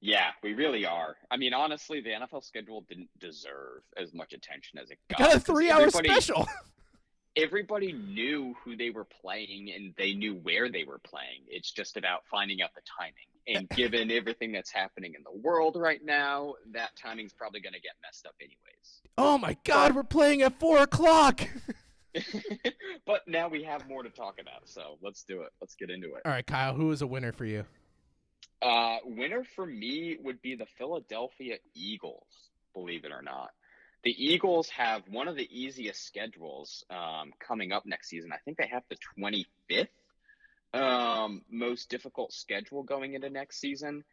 Yeah, we really are. I mean, honestly, the NFL schedule didn't deserve as much attention as it It got got a because 3 hour special. everybody knew who they were playing and they knew where they were playing. It's just about finding out the timing. And given everything that's happening in the world right now, that timing's probably going to get messed up anyways. Oh my God, But we're playing at 4 o'clock. but now we have more to talk about, so let's do it. Let's get into it. All right, Kyle, who is a winner for you? Winner for me would be the Philadelphia Eagles, believe it or not. The Eagles have one of the easiest schedules coming up next season. I think they have the 25th most difficult schedule going into next season.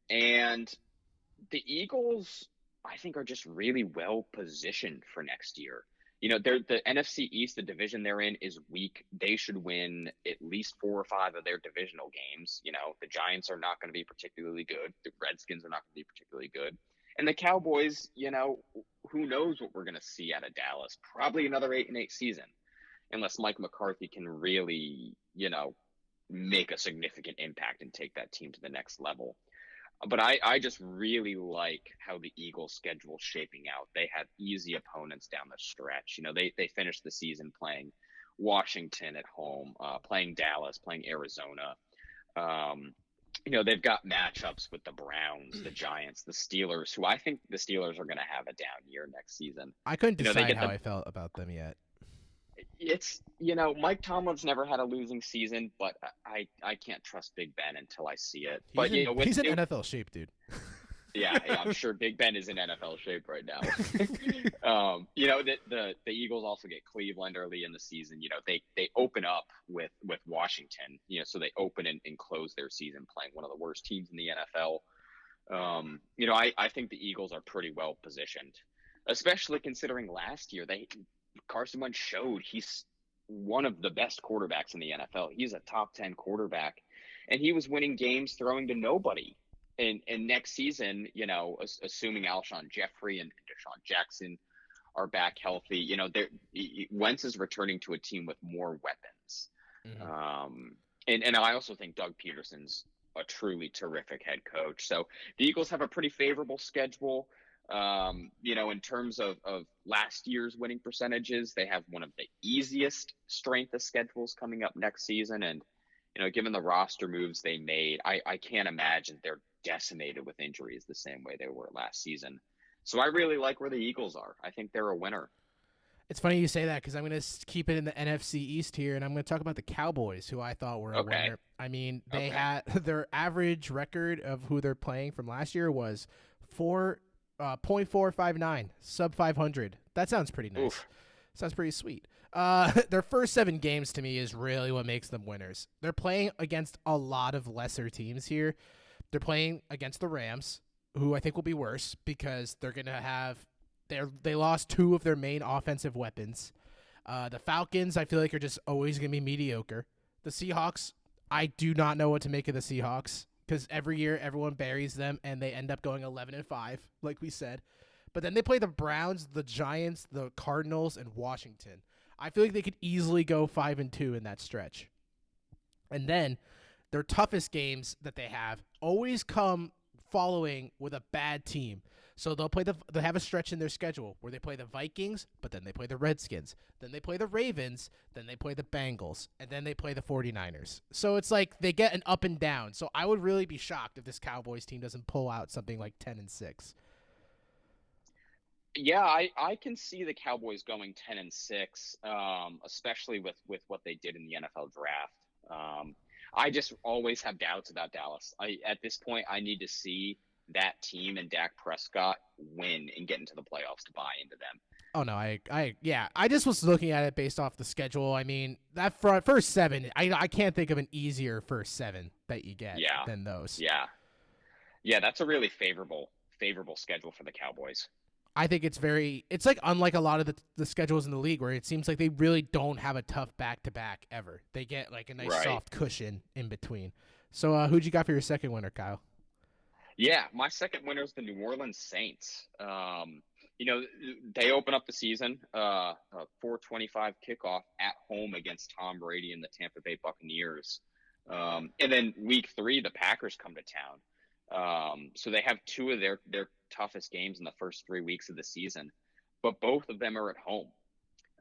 And the Eagles, I think, are just really well positioned for next year. They're the NFC East, the division they're in is weak. They should win at least 4 or 5 of their divisional games. The Giants are not going to be particularly good. The Redskins are not going to be particularly good. And the Cowboys, who knows what we're going to see out of Dallas? Probably another 8-8 season, unless Mike McCarthy can really, make a significant impact and take that team to the next level. But I just really like how the Eagles' schedule is shaping out. They have easy opponents down the stretch. They finished the season playing Washington at home, playing Dallas, playing Arizona. They've got matchups with the Browns, the Giants, the Steelers, who I think the Steelers are going to have a down year next season. I couldn't They decide get how I felt about them yet. it's Mike Tomlin's never had a losing season, but I can't trust Big Ben until I see it. But He's in NFL shape, dude. yeah, I'm sure Big Ben is in NFL shape right now. The Eagles also get Cleveland early in the season. They open up with Washington. So they open and close their season playing one of the worst teams in the NFL. I think the Eagles are pretty well positioned, especially considering last year Carson Wentz showed he's one of the best quarterbacks in the NFL. He's a top 10 quarterback, and he was winning games throwing to nobody. And next season, assuming Alshon Jeffrey and Deshaun Jackson are back healthy, Wentz is returning to a team with more weapons. Mm-hmm. And I also think Doug Peterson's a truly terrific head coach. So the Eagles have a pretty favorable schedule. In terms of last year's winning percentages, they have one of the easiest strength of schedules coming up next season. And, given the roster moves they made, I can't imagine they're decimated with injuries the same way they were last season. So I really like where the Eagles are. I think they're a winner. It's funny you say that because I'm going to keep it in the NFC East here, and I'm going to talk about the Cowboys, who I thought were a winner. I mean, they had their average record of who they're playing from last year was 0.459, sub 500. That sounds pretty nice. Oof. Sounds pretty sweet. Their first 7 games to me is really what makes them winners. They're playing against a lot of lesser teams here. They're playing against the Rams, who I think will be worse because they're going to have they lost 2 of their main offensive weapons. The Falcons, I feel like, are just always going to be mediocre. The Seahawks, I do not know what to make of the Seahawks because every year everyone buries them and they end up going 11-5, like we said. But then they play the Browns, the Giants, the Cardinals, and Washington. I feel like they could easily go 5-2 in that stretch. And then their toughest games that they have always come following with a bad team. So they have a stretch in their schedule where they play the Vikings, but then they play the Redskins, then they play the Ravens, then they play the Bengals, and then they play the 49ers. So it's like they get an up and down. So I would really be shocked if this Cowboys team doesn't pull out something like 10-6. Yeah, I can see the Cowboys going 10-6, especially with what they did in the NFL draft. I just always have doubts about Dallas. At this point, I need to see that team and Dak Prescott win and get into the playoffs to buy into them. Oh no, I just was looking at it based off the schedule. I mean, that first 7, I can't think of an easier first 7 that you get than those. Yeah, that's a really favorable schedule for the Cowboys. I think it's like unlike a lot of the schedules in the league where it seems like they really don't have a tough back-to-back ever. They get like a nice soft cushion in between. So who'd you got for your second winner, Kyle? Yeah, my second winner is the New Orleans Saints. They open up the season, a 4:25 kickoff at home against Tom Brady and the Tampa Bay Buccaneers. And then week 3, the Packers come to town. So they have 2 of their toughest games in the first 3 weeks of the season, but both of them are at home.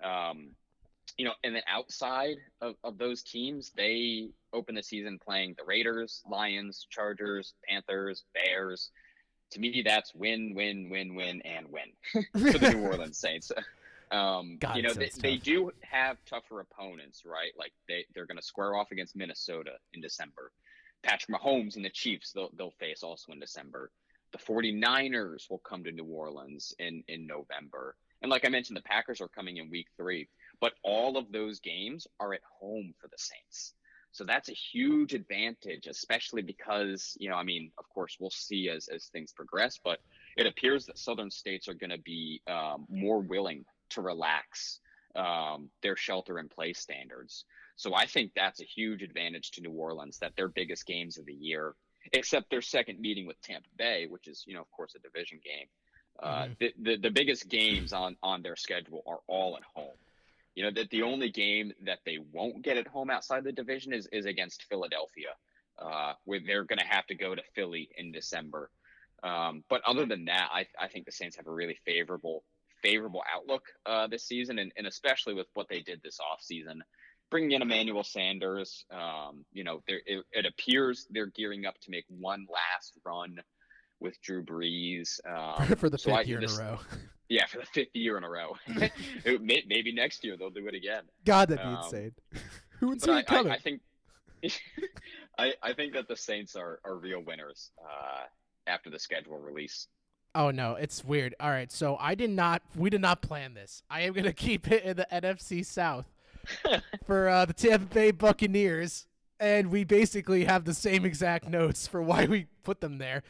And then outside of those teams, they open the season playing the Raiders, Lions, Chargers, Panthers, Bears. To me, that's win, win, win, win, and win for the New Orleans Saints. They do have tougher opponents, right? Like they're going to square off against Minnesota in December. Patrick Mahomes and the Chiefs, they'll face also in December. The 49ers will come to New Orleans in November. And like I mentioned, the Packers are coming in week 3. But all of those games are at home for the Saints. So that's a huge advantage, especially because, of course, we'll see as things progress. But it appears that Southern states are going to be more willing to relax their shelter-in-place standards. So I think that's a huge advantage to New Orleans, that their biggest games of the year, except their second meeting with Tampa Bay, which is, of course, a division game. The biggest games on their schedule are all at home. That the only game that they won't get at home outside the division is against Philadelphia, where they're going to have to go to Philly in December. But other than that, I think the Saints have a really favorable outlook this season, and especially with what they did this offseason, bringing in Emmanuel Sanders. It appears they're gearing up to make one last run with Drew Brees for the 5th year in a row. Yeah, for the 5th year in a row. Maybe next year they'll do it again. God, that'd be insane. Who would see it coming? I think I think that the Saints are real winners after the schedule release. Oh no, it's weird. All right, so we did not plan this. I am gonna keep it in the NFC South for the Tampa Bay Buccaneers. And we basically have the same exact notes for why we put them there.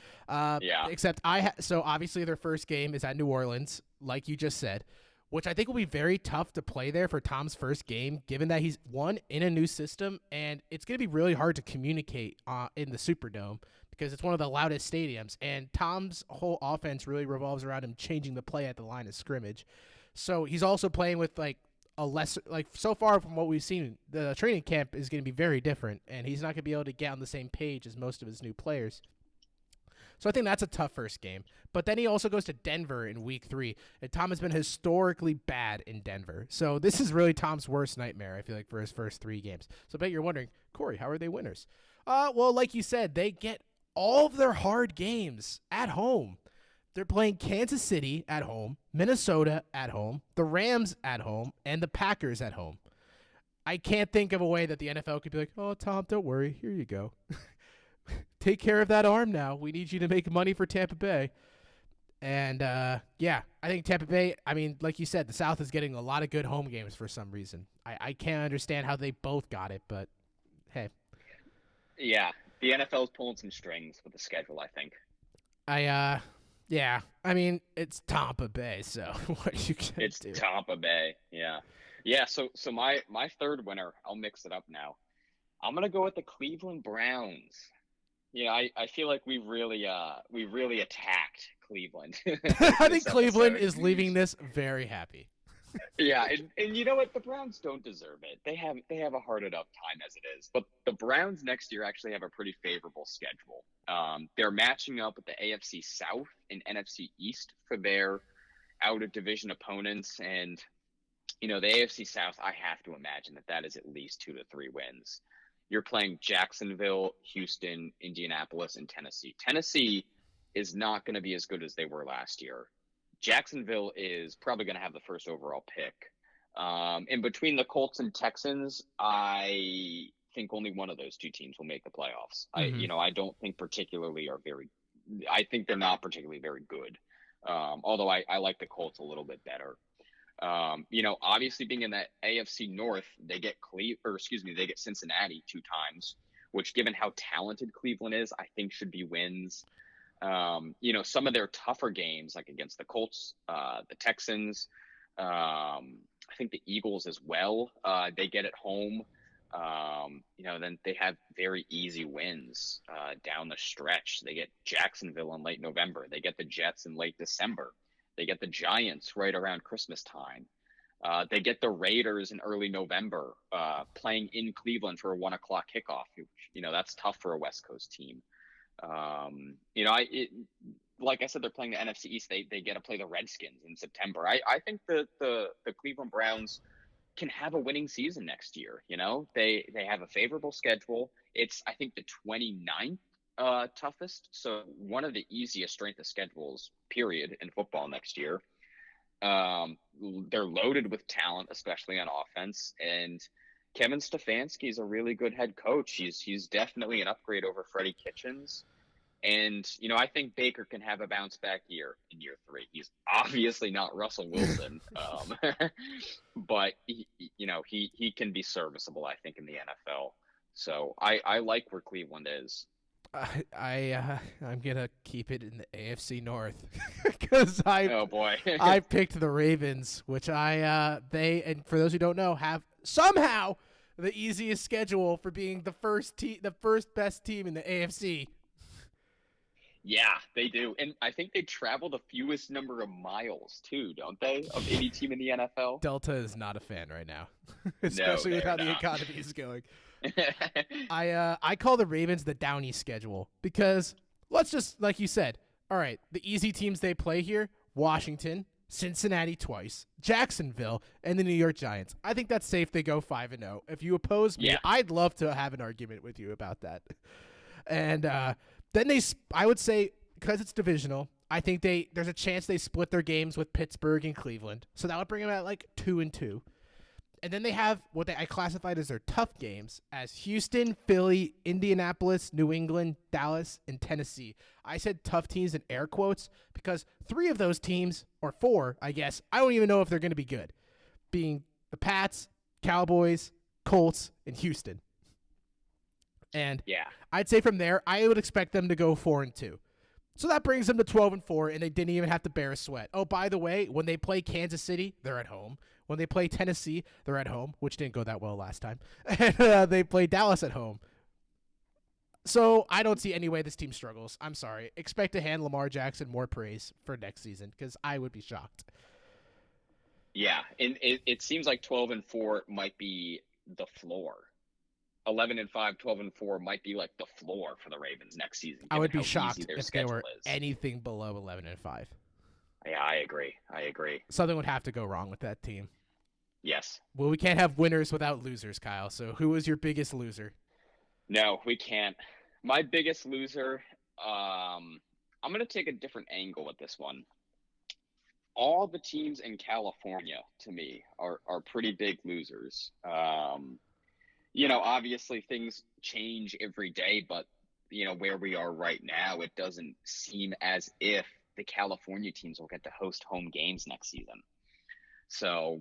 Except so obviously their first game is at New Orleans, like you just said, which I think will be very tough to play there for Tom's first game, given that he's in a new system, and it's going to be really hard to communicate in the Superdome because it's one of the loudest stadiums, and Tom's whole offense really revolves around him changing the play at the line of scrimmage. So he's also playing with so far from what we've seen, the training camp is going to be very different, and he's not going to be able to get on the same page as most of his new players. So I think that's a tough first game. But then he also goes to Denver in week 3, and Tom has been historically bad in Denver. So this is really Tom's worst nightmare, I feel like, for his first 3 games. So I bet you're wondering, Corey, how are they winners? Well, like you said, they get all of their hard games at home. They're playing Kansas City at home, Minnesota at home, the Rams at home, and the Packers at home. I can't think of a way that the NFL could be like, oh, Tom, don't worry. Here you go. Take care of that arm now. We need you to make money for Tampa Bay. And, I think Tampa Bay, like you said, the South is getting a lot of good home games for some reason. I can't understand how they both got it, but hey. Yeah, the NFL's pulling some strings with the schedule, I think. Yeah, it's Tampa Bay, so what are you going to do? It's Tampa Bay, yeah. Yeah, so my third winner, I'll mix it up now. I'm going to go with the Cleveland Browns. I feel like we really attacked Cleveland. I think Cleveland is leaving this very happy. Yeah, and you know what? The Browns don't deserve it. They have a hard enough time as it is. But the Browns next year actually have a pretty favorable schedule. They're matching up with the AFC South and NFC East for their out of division opponents, and the AFC South. I have to imagine that is at least 2 to 3 wins. You're playing Jacksonville, Houston, Indianapolis, and Tennessee. Tennessee is not going to be as good as they were last year. Jacksonville is probably going to have the first overall pick. In between the Colts and Texans, I think only one of those two teams will make the playoffs. Hmm. I don't think particularly are very. I think they're not particularly very good. Although I like the Colts a little bit better. Obviously being in that AFC North, they get they get Cincinnati 2 times, which given how talented Cleveland is, I think should be wins. Some of their tougher games, like against the Colts, the Texans, I think the Eagles as well, they get at home. Then they have very easy wins down the stretch. They get Jacksonville in late November. They get the Jets in late December. They get the Giants right around Christmas time. They get the Raiders in early November, playing in Cleveland for a 1 o'clock kickoff. That's tough for a West Coast team. Like I said, they're playing the NFC East. They get to play the Redskins in September. I think the Cleveland Browns can have a winning season next year. They have a favorable schedule. It's I think the 29th toughest, so one of the easiest strength of schedules period in football next year. They're loaded with talent, especially on offense, and Kevin Stefanski is a really good head coach. He's definitely an upgrade over Freddie Kitchens. And, I think Baker can have a bounce back year in year 3. He's obviously not Russell Wilson, but he can be serviceable, I think, in the NFL. So I like where Cleveland is. I'm gonna keep it in the AFC North because I Oh boy. I picked the Ravens, which and for those who don't know, have somehow the easiest schedule for being the first best team in the AFC. Yeah, they do. And I think they travel the fewest number of miles too, don't they? Of any team in the NFL? Delta is not a fan right now, No, especially with they're how the not. economy is going. I call the Ravens the Downy schedule because let's just like you said. All right, the easy teams they play here: Washington, Cincinnati twice, Jacksonville, and the New York Giants. I think that's safe. They go 5-0. If you oppose me, Yeah. I'd love to have an argument with you about that. And then I would say, because it's divisional, I think there's a chance they split their games with Pittsburgh and Cleveland. So that would bring them at like 2-2. And then they have what I classified as their tough games as Houston, Philly, Indianapolis, New England, Dallas, and Tennessee. I said tough teams in air quotes because 3 of those teams, or 4, I guess, I don't even know if they're going to be good, being the Pats, Cowboys, Colts, and Houston. And Yeah. I'd say from there, I would expect them to go 4-2. So that brings them to 12-4, and they didn't even have to bear a sweat. Oh, by the way, when they play Kansas City, they're at home. When they play Tennessee, they're at home, which didn't go that well last time. And they play Dallas at home. So I don't see any way this team struggles. I'm sorry. Expect to hand Lamar Jackson more praise for next season because I would be shocked. Yeah. And it seems like 12-4 might be the floor. 11-5, 12-4 might be like the floor for the Ravens next season. I would be how easy shocked their if they schedule were is. anything below 11-5. Yeah, I agree. Something would have to go wrong with that team. Yes. Well, we can't have winners without losers, Kyle. So who was your biggest loser? No, we can't. My biggest loser, I'm going to take a different angle with this one. All the teams in California, to me, are pretty big losers. Obviously things change every day, but, where we are right now, it doesn't seem as if the California teams will get to host home games next season. So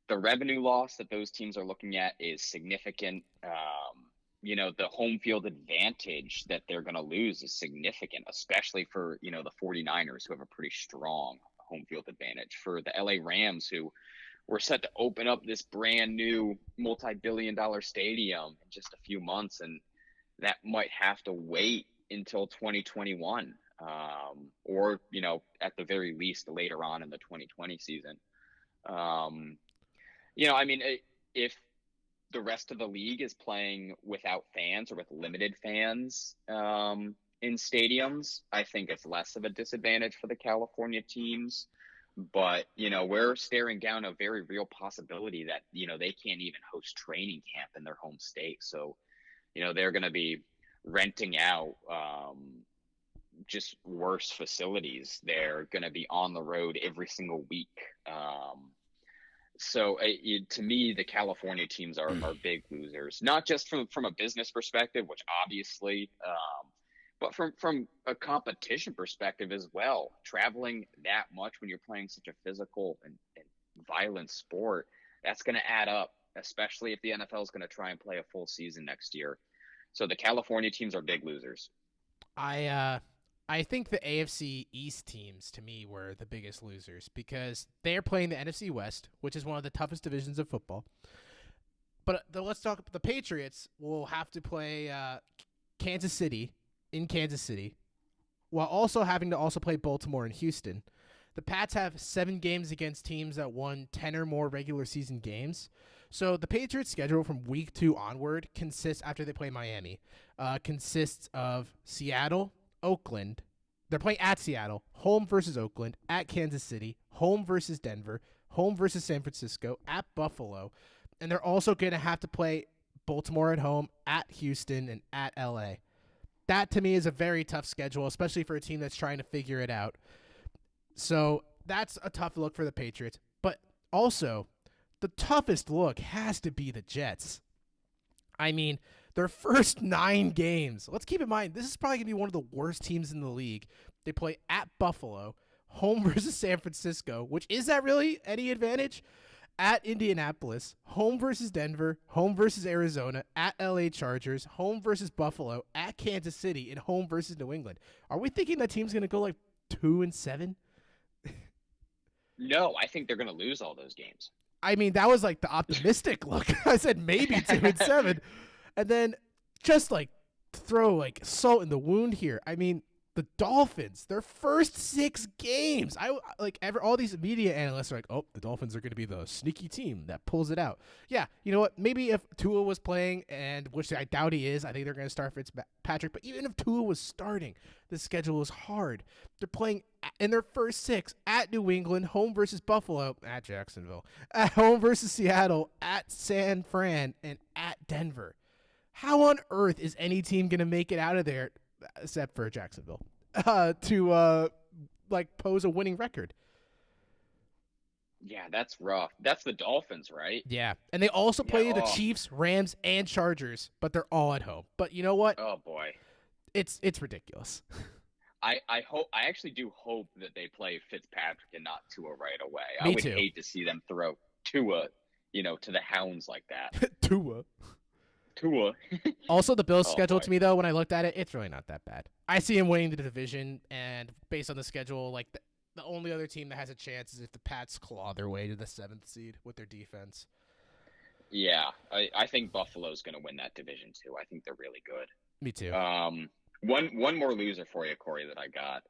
the revenue loss that those teams are looking at is significant. The home field advantage that they're going to lose is significant, especially for, the 49ers, who have a pretty strong home field advantage. For the LA Rams, who were set to open up this brand new multi-billion-dollar stadium in just a few months, and that might have to wait until 2021, or, at the very least later on in the 2020 season. Um, if the rest of the league is playing without fans or with limited fans in stadiums, I think it's less of a disadvantage for the California teams. But, we're staring down a very real possibility that, they can't even host training camp in their home state. So, they're going to be renting out just worse facilities. They're going to be on the road every single week. To me, the California teams are big losers, not just from a business perspective, which obviously, but from a competition perspective as well. Traveling that much when you're playing such a physical and violent sport, that's going to add up, especially if the NFL is going to try and play a full season next year. So the California teams are big losers. I think the AFC East teams, to me, were the biggest losers because they're playing the NFC West, which is one of the toughest divisions of football. But let's talk. The Patriots will have to play Kansas City in Kansas City, while also having to play Baltimore and Houston. The Pats have 7 games against teams that won 10 or more regular season games. So the Patriots' schedule from week 2 onward consists, after they play Miami, consists of Seattle, Oakland. They're playing at Seattle, home versus Oakland, at Kansas City, home versus Denver, home versus San Francisco, at Buffalo. And they're also going to have to play Baltimore at home, at Houston, and at LA. That, to me, is a very tough schedule, especially for a team that's trying to figure it out. So that's a tough look for the Patriots. But also, the toughest look has to be the Jets. I mean, their first 9 games. Let's keep in mind, this is probably going to be one of the worst teams in the league. They play at Buffalo, home versus San Francisco, which is that really any advantage? At Indianapolis, home versus Denver, home versus Arizona, at LA Chargers, home versus Buffalo, at Kansas City, and home versus New England. Are we thinking that team's going to go like 2-7? No, I think they're going to lose all those games. I mean, that was like the optimistic look. I said maybe 2-7. And then just like throw like salt in the wound here. I mean, the Dolphins, their first 6 games. All these media analysts are like, oh, the Dolphins are going to be the sneaky team that pulls it out. Yeah, you know what? Maybe if Tua was playing, and which I doubt he is, I think they're going to start Fitzpatrick. But even if Tua was starting, the schedule is hard. They're playing in their first 6 at New England, home versus Buffalo, at Jacksonville, at home versus Seattle, at San Fran, and at Denver. How on earth is any team going to make it out of there, except for Jacksonville, to pose a winning record? Yeah, that's rough. That's the Dolphins, right? Yeah, and they also play the Chiefs, Rams, and Chargers, but they're all at home. But you know what? Oh boy, it's ridiculous. I actually do hope that they play Fitzpatrick and not Tua right away. Me I would too. hate to see them throw Tua, to the hounds like that. Tua. Also, the Bills' schedule, to me, though, when I looked at it, it's really not that bad. I see him winning the division, and based on the schedule, like the only other team that has a chance is if the Pats claw their way to the 7th seed with their defense. Yeah, I think Buffalo's going to win that division, too. I think they're really good. Me too. One more loser for you, Corey, that I got.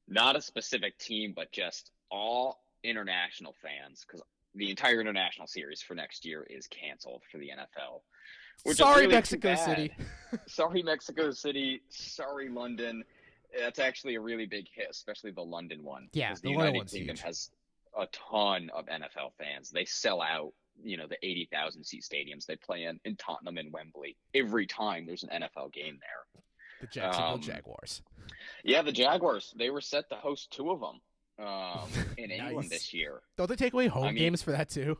Not a specific team, but just all international fans, because the entire international series for next year is canceled for the NFL. Sorry, really Mexico City. Sorry, Mexico City. Sorry, London. That's actually a really big hit, especially the London one. Yeah, because the United Kingdom has a ton of NFL fans. They sell out, the 80,000 seat stadiums they play in Tottenham and Wembley every time there's an NFL game there. The Jacksonville Jaguars. Yeah, the Jaguars. They were set to host 2 of them. In England this year. Don't they take away home games for that too?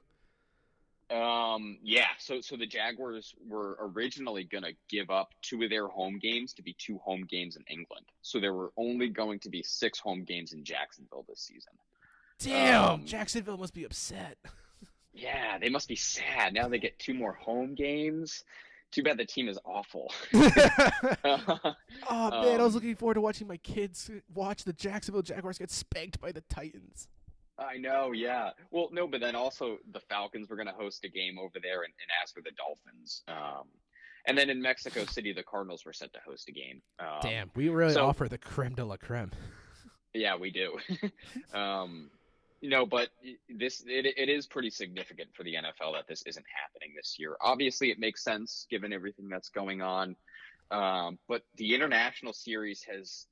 Yeah. So the Jaguars were originally going to give up 2 of their home games to be 2 home games in England. So there were only going to be 6 home games in Jacksonville this season. Damn, Jacksonville must be upset. Yeah, they must be sad. Now they get 2 more home games. Too bad the team is awful. Oh, man, I was looking forward to watching my kids watch the Jacksonville Jaguars get spanked by the Titans. I know, yeah. Well, no, but then also the Falcons were going to host a game over there, and as for the Dolphins. And then in Mexico City, the Cardinals were set to host a game. Damn, we really offer the creme de la creme. Yeah, we do. But it is pretty significant for the NFL that this isn't happening this year. Obviously, it makes sense given everything that's going on. But the international series has,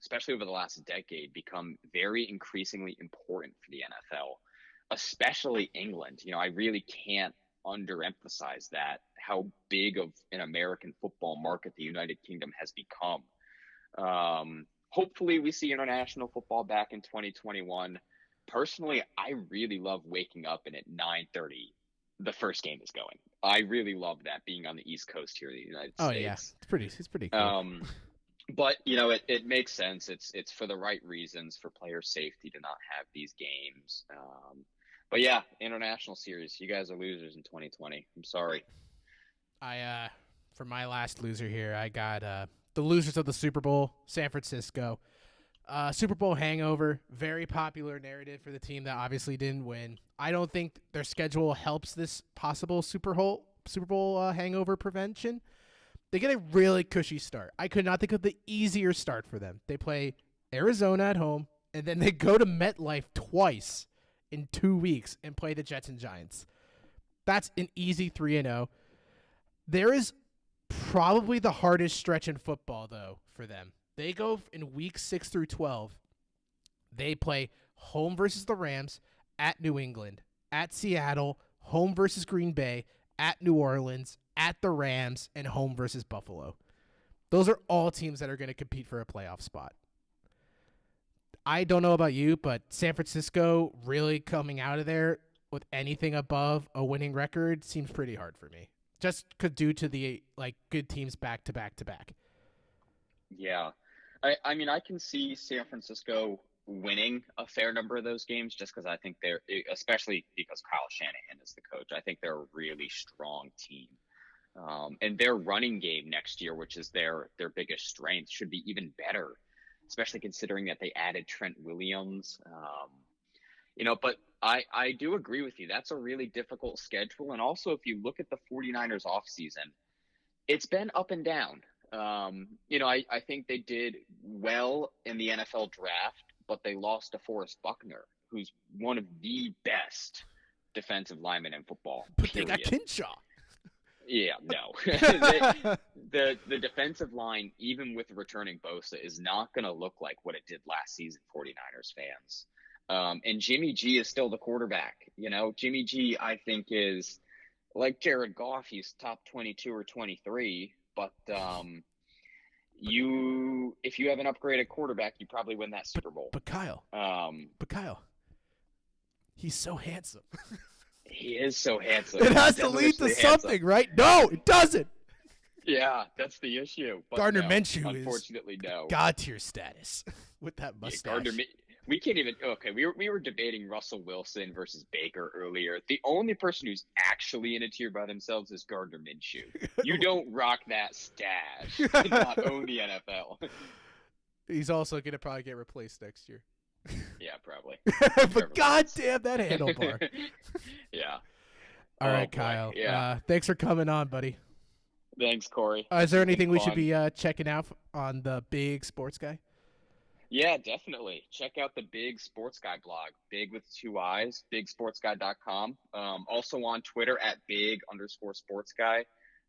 especially over the last decade, become very increasingly important for the NFL, especially England. I really can't underemphasize that, how big of an American football market the United Kingdom has become. Hopefully we see international football back in 2021. Personally, I really love waking up and at 9:30 the first game is going. I really love that, being on the East Coast here in the United Oh yeah, States. it's pretty cool. But it makes sense. It's for the right reasons, for player safety to not have these games. But yeah, international series. You guys are losers in 2020. I'm sorry. For my last loser here, I got the losers of the Super Bowl, San Francisco. Super Bowl hangover, very popular narrative for the team that obviously didn't win. I don't think their schedule helps this possible Super Bowl hangover prevention. They get a really cushy start. I could not think of the easier start for them. They play Arizona at home, and then they go to MetLife twice in 2 weeks and play the Jets and Giants. That's an easy 3-0. There is probably the hardest stretch in football, though, for them. They go in weeks 6 through 12. They play home versus the Rams, at New England, at Seattle, home versus Green Bay, at New Orleans, at the Rams, and home versus Buffalo. Those are all teams that are going to compete for a playoff spot. I don't know about you, but San Francisco really coming out of there with anything above a winning record seems pretty hard for me. Just due to the good teams back to back to back. Yeah. I mean, I can see San Francisco winning a fair number of those games just because I think they're, especially because Kyle Shanahan is the coach, I think they're a really strong team. And their running game next year, which is their biggest strength, should be even better, especially considering that they added Trent Williams. But I do agree with you. That's a really difficult schedule. And also, if you look at the 49ers offseason, it's been up and down. I think they did well in the NFL draft, but they lost to Forrest Buckner, who's one of the best defensive linemen in football. But they got Kinshaw. Yeah, no. The defensive line, even with returning Bosa, is not going to look like what it did last season, 49ers fans. And Jimmy G is still the quarterback. Jimmy G, I think, is like Jared Goff. He's top 22 or 23. But if you have an upgraded quarterback, you probably win that Super Bowl. But Kyle, he's so handsome. He is so handsome. It has to lead to something, right? No, it doesn't. Yeah, that's the issue. But Gardner Minshew unfortunately, is no. God tier status with that mustache. Yeah, we can't even. Okay, we were debating Russell Wilson versus Baker earlier. The only person who's actually in a tier by themselves is Gardner Minshew. You don't rock that stash and not own the NFL. He's also gonna probably get replaced next year. Yeah, probably. But goddamn that handlebar. Yeah. All right, Kyle. Yeah. Thanks for coming on, buddy. Thanks, Corey. Is there anything we should be checking out on the Big Sports Guy? Yeah, definitely. Check out the Big Sports Guy blog, big with 2 I's, bigsportsguy.com. Also on Twitter at big_sportsguy.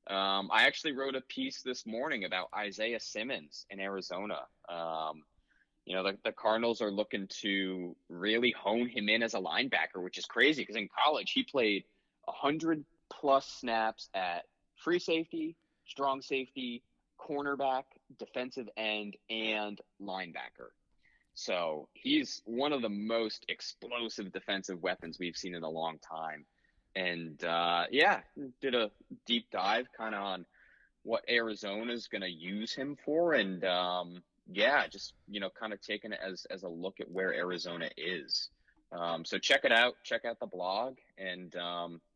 I actually wrote a piece this morning about Isaiah Simmons in Arizona. The Cardinals are looking to really hone him in as a linebacker, which is crazy because in college he played 100+ snaps at free safety, strong safety, cornerback, defensive end, and linebacker. So he's one of the most explosive defensive weapons we've seen in a long time. And did a deep dive kind of on what Arizona's going to use him for. And just kind of taking it as a look at where Arizona is. So check it out. Check out the blog. And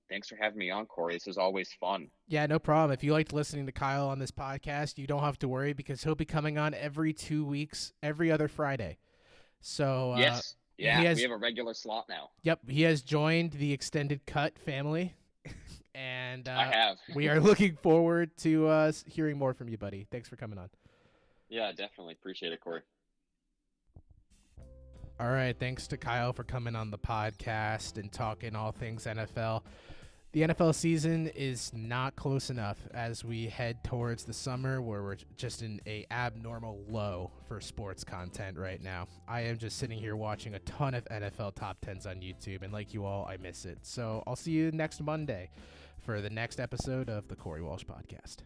thanks for having me on, Corey. This is always fun. Yeah, no problem. If you liked listening to Kyle on this podcast, you don't have to worry because he'll be coming on every 2 weeks, every other Friday. So yes. Yeah, we have a regular slot now. Yep, he has joined the Extended Cut family. And I have. We are looking forward to hearing more from you, buddy. Thanks for coming on. Yeah, definitely. Appreciate it, Corey. All right, thanks to Kyle for coming on the podcast and talking all things NFL. The NFL season is not close enough as we head towards the summer where we're just in a abnormal low for sports content right now. I am just sitting here watching a ton of NFL top 10s on YouTube, and like you all, I miss it. So I'll see you next Monday for the next episode of the Corey Walsh Podcast.